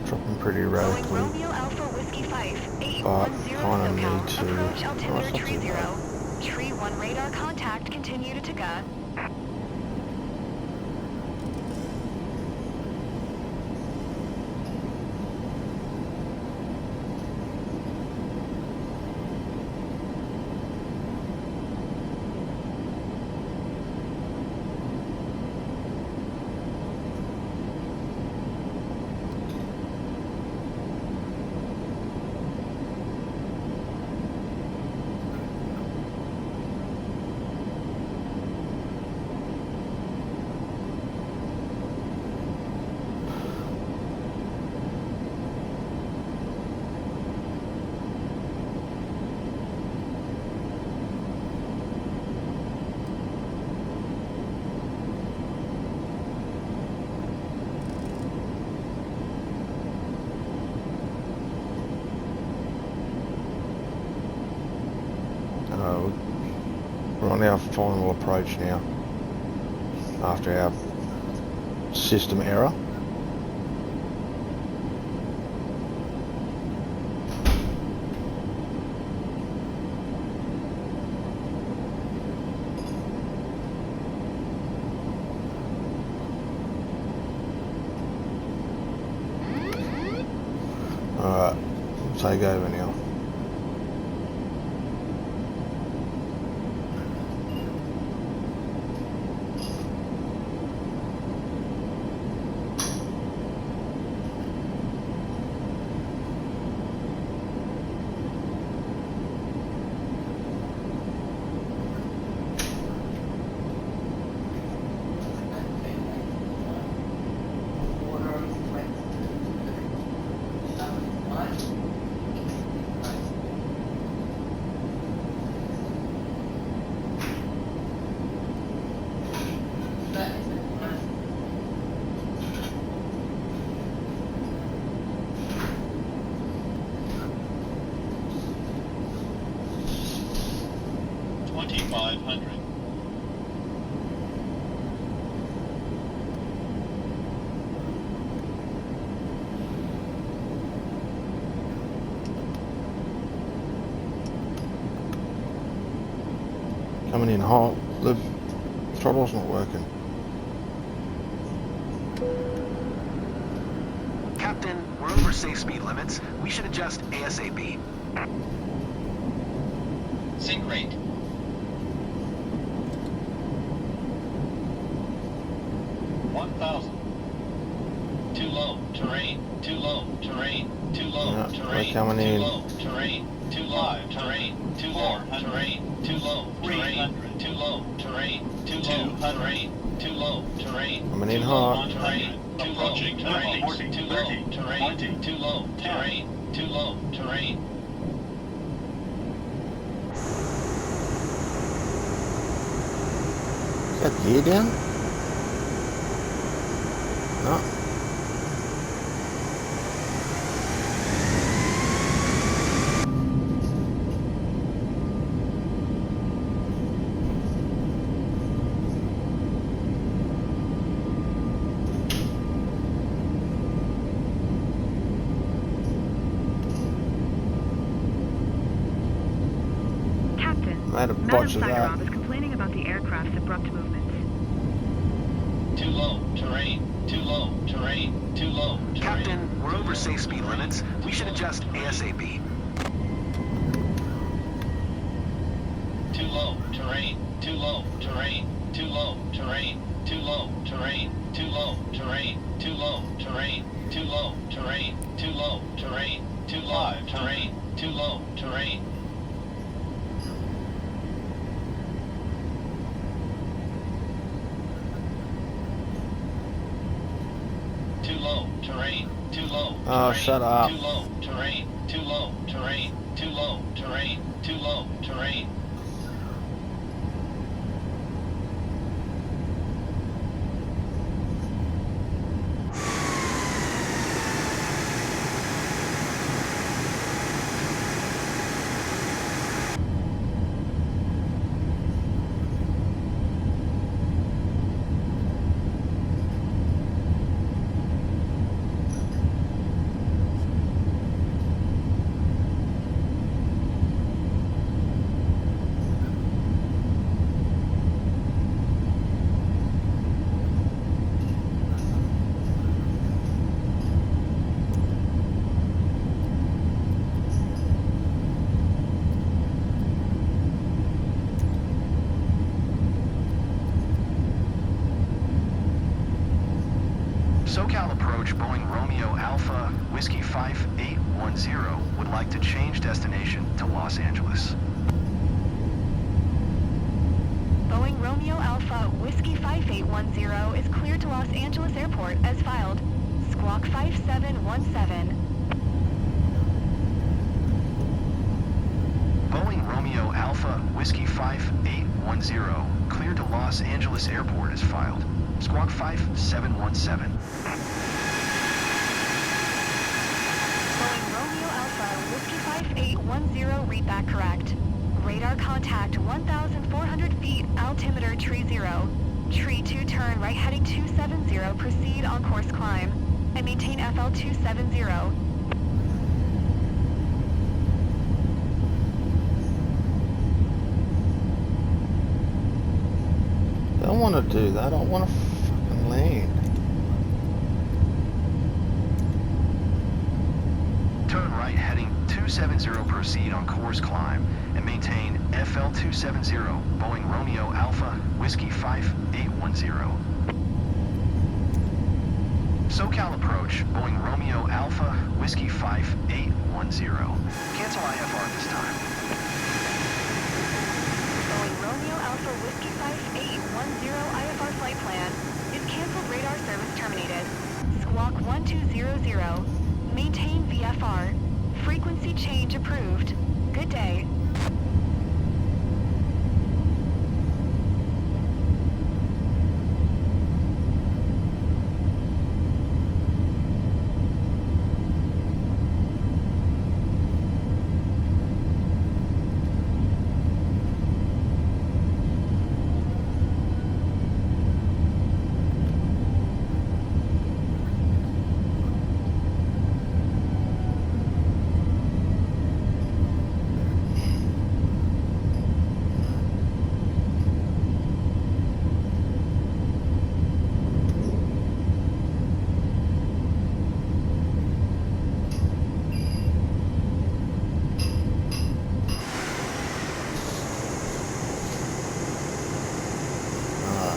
Dropping pretty Boeing radically, Romeo Alpha Whiskey 5810 but kind of SoCal. need to. Approach Oh, altimeter it's not tree too 0. bad. Tree 1 radar contact. Continue to Tuga. We're on our final approach now, after our system error. Alright, take over now. Coming in hot, the throttle's not working. Captain, we're over safe speed limits. We should adjust ASAP. Sync rate. 1,000. Too low, terrain, too low, terrain, too low, Yeah, terrain, we're coming too in. low, terrain, too low, terrain, too low, terrain, too low, terrain, too low, terrain, too low, terrain, too low, terrain, Coming in too low, hot. terrain, too low, Approaching terrain, 40, too low, 30, terrain, 20, too low, 10. terrain, too low, terrain. Is that gear down? No. Captain, I had a Madam botch of that. Sidorov is complaining about the aircraft's abrupt movements. Too low, terrain, too low, terrain, too low, terrain. Captain, we're over safe speed limits. We should adjust ASAP. Too low, terrain, too low, terrain, too low, terrain, too low, terrain, too low, terrain, too low, terrain, too low, terrain, too low, terrain, too low, terrain, too low, terrain. Too Oh, shut up. Too low, terrain, too low, terrain, too low, terrain, too low, terrain. SoCal approach Boeing Romeo Alpha Whiskey 5810 would like to change destination to Los Angeles. Boeing Romeo Alpha Whiskey 5810 is cleared to Los Angeles Airport as filed. Squawk 5717. Boeing Romeo Alpha Whiskey 5810 cleared to Los Angeles Airport as filed. Squawk 5717. Boeing Romeo Alpha Whiskey 5810 read back correct. Radar contact 1,400 feet, altimeter tree 0. Tree 2 turn right heading 270, proceed on course climb. And maintain FL 270. I don't want to do that. I want to fucking land. Turn right heading 270, proceed on course climb and maintain FL 270 Boeing Romeo Alpha Whiskey 5810. SoCal approach Boeing Romeo Alpha Whiskey 5810. Cancel IFR this time. Boeing Romeo Alpha Whiskey 5810 IFR flight plan is canceled. Radar service terminated. Squawk 1200. Maintain VFR. Frequency change approved. Good day.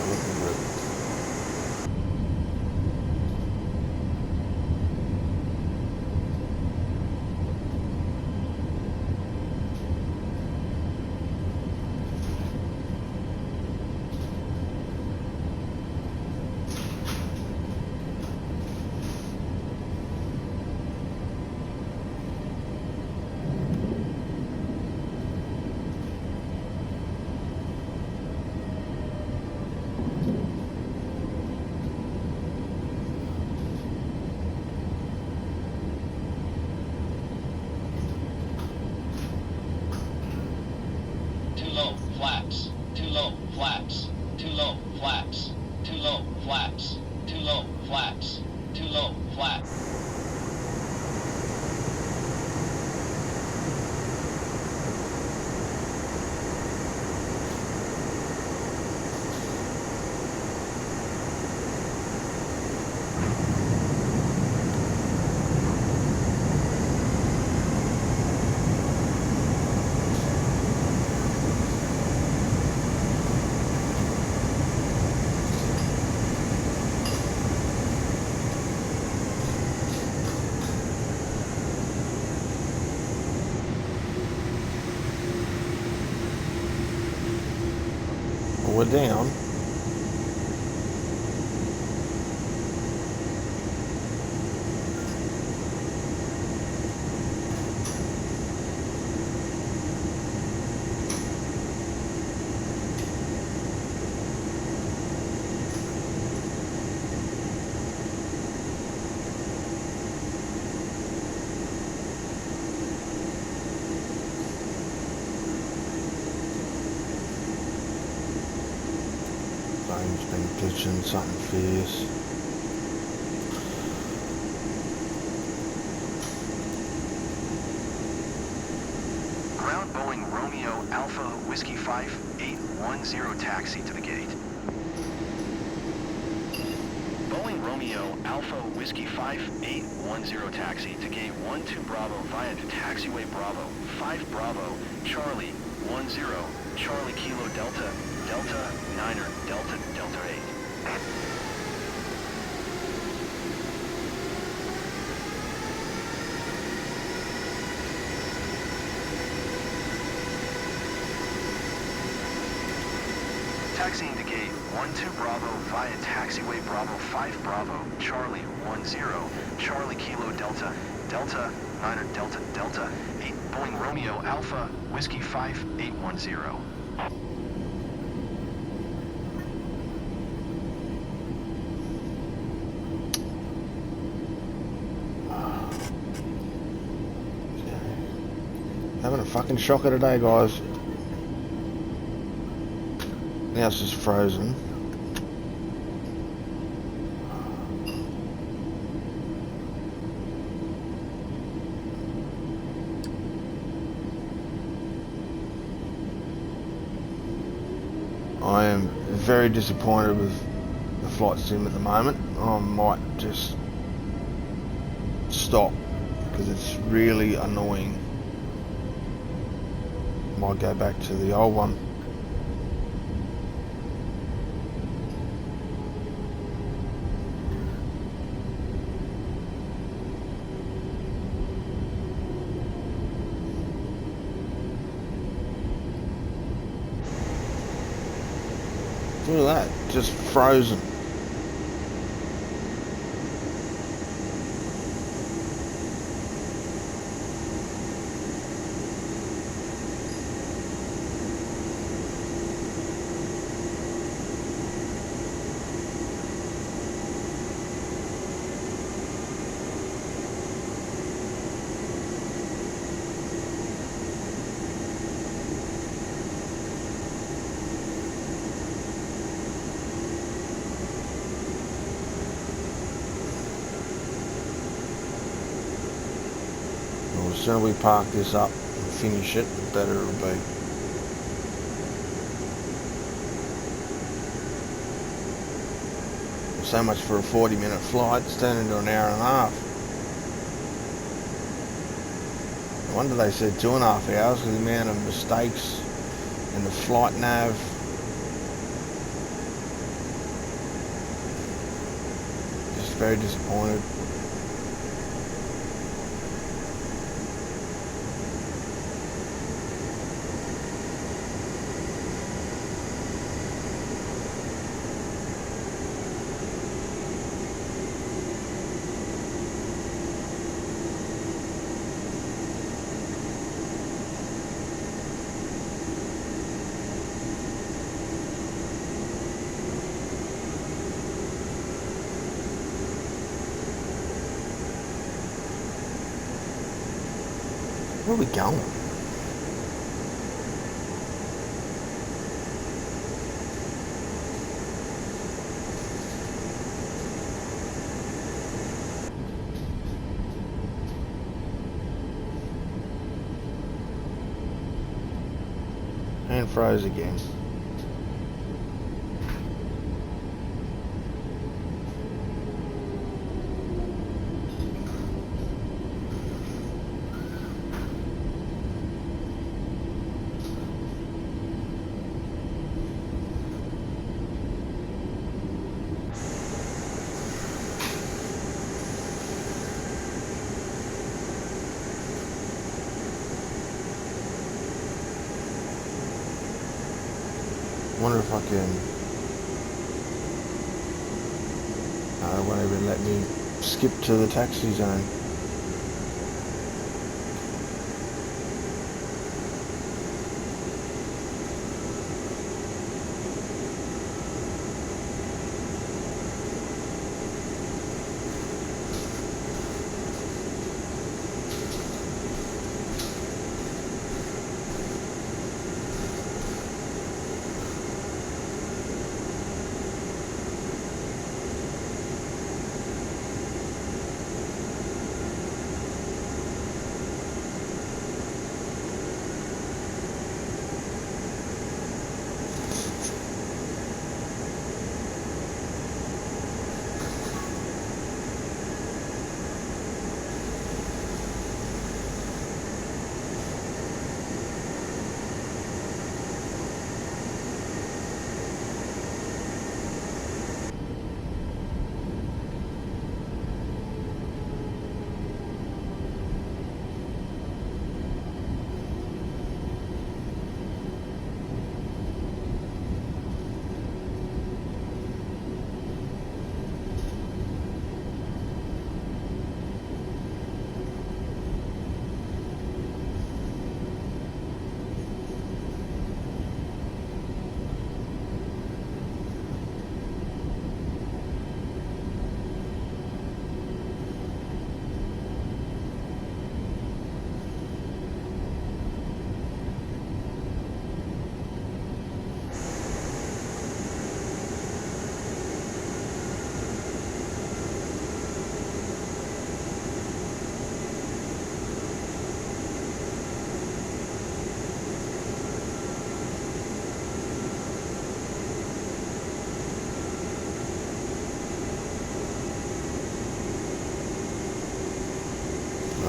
Looking good. Too low, flaps. Too low, flaps. Too low, flaps. Too low, flaps. Too low, flaps. Too low, flaps. We're down. watching something fierce. Ground Boeing Romeo Alpha Whiskey 5810 taxi to the gate. Boeing Romeo Alpha Whiskey 5810 taxi to gate 12 Bravo via to taxiway Bravo 5 Bravo Charlie 10 Charlie Kilo Delta Delta Niner Delta Delta 8. Taxiing to gate 12 Bravo via taxiway Bravo 5 Bravo Charlie 10 Charlie Kilo Delta Delta Niner Delta Delta 8 Boeing Romeo Alpha Whiskey 5810. Having a fucking shocker today, guys. Now it's just frozen. I am very disappointed with the flight sim at the moment. I might just stop because it's really annoying. Might go back to the old one. Look at that, just frozen. The sooner we park this up and finish it, the better it'll be. So much for a 40-minute flight, it's turned into an hour and a half. No wonder they said 2.5 hours, because the amount of mistakes in the flight nav. Just very disappointed. Where are we going? And froze again. I wonder if I can. No, it won't even let me skip to the taxi zone.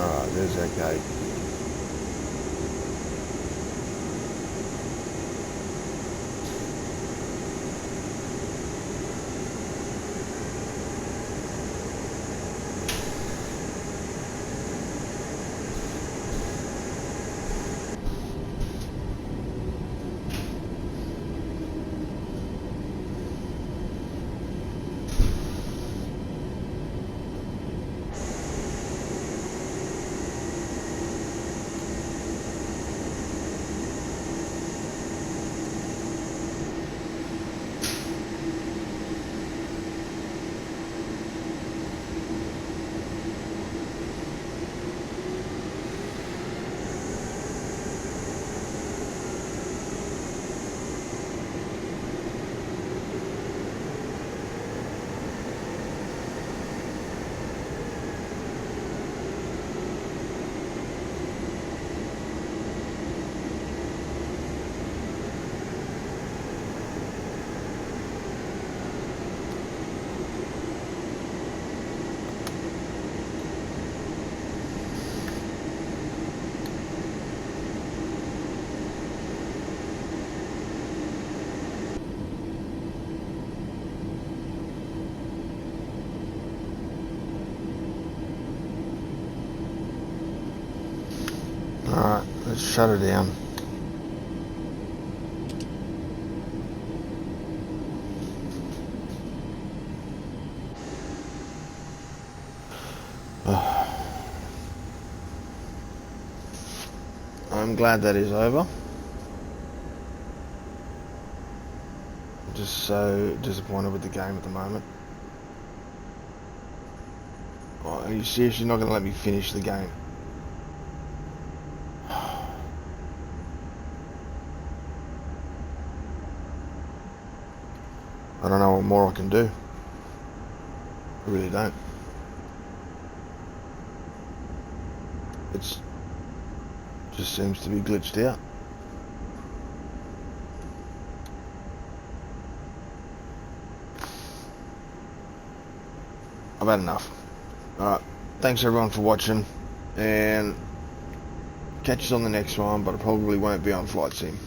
Alright, there's that gate. Alright, let's shut her down. I'm glad that is over. I'm just so disappointed with the game at the moment. Oh, are you seriously not going to let me finish the game? I don't know what more I can do. I really don't. It's just seems to be glitched out. I've had enough. Alright, thanks everyone for watching, and catch us on the next one, but I probably won't be on Flight Sim.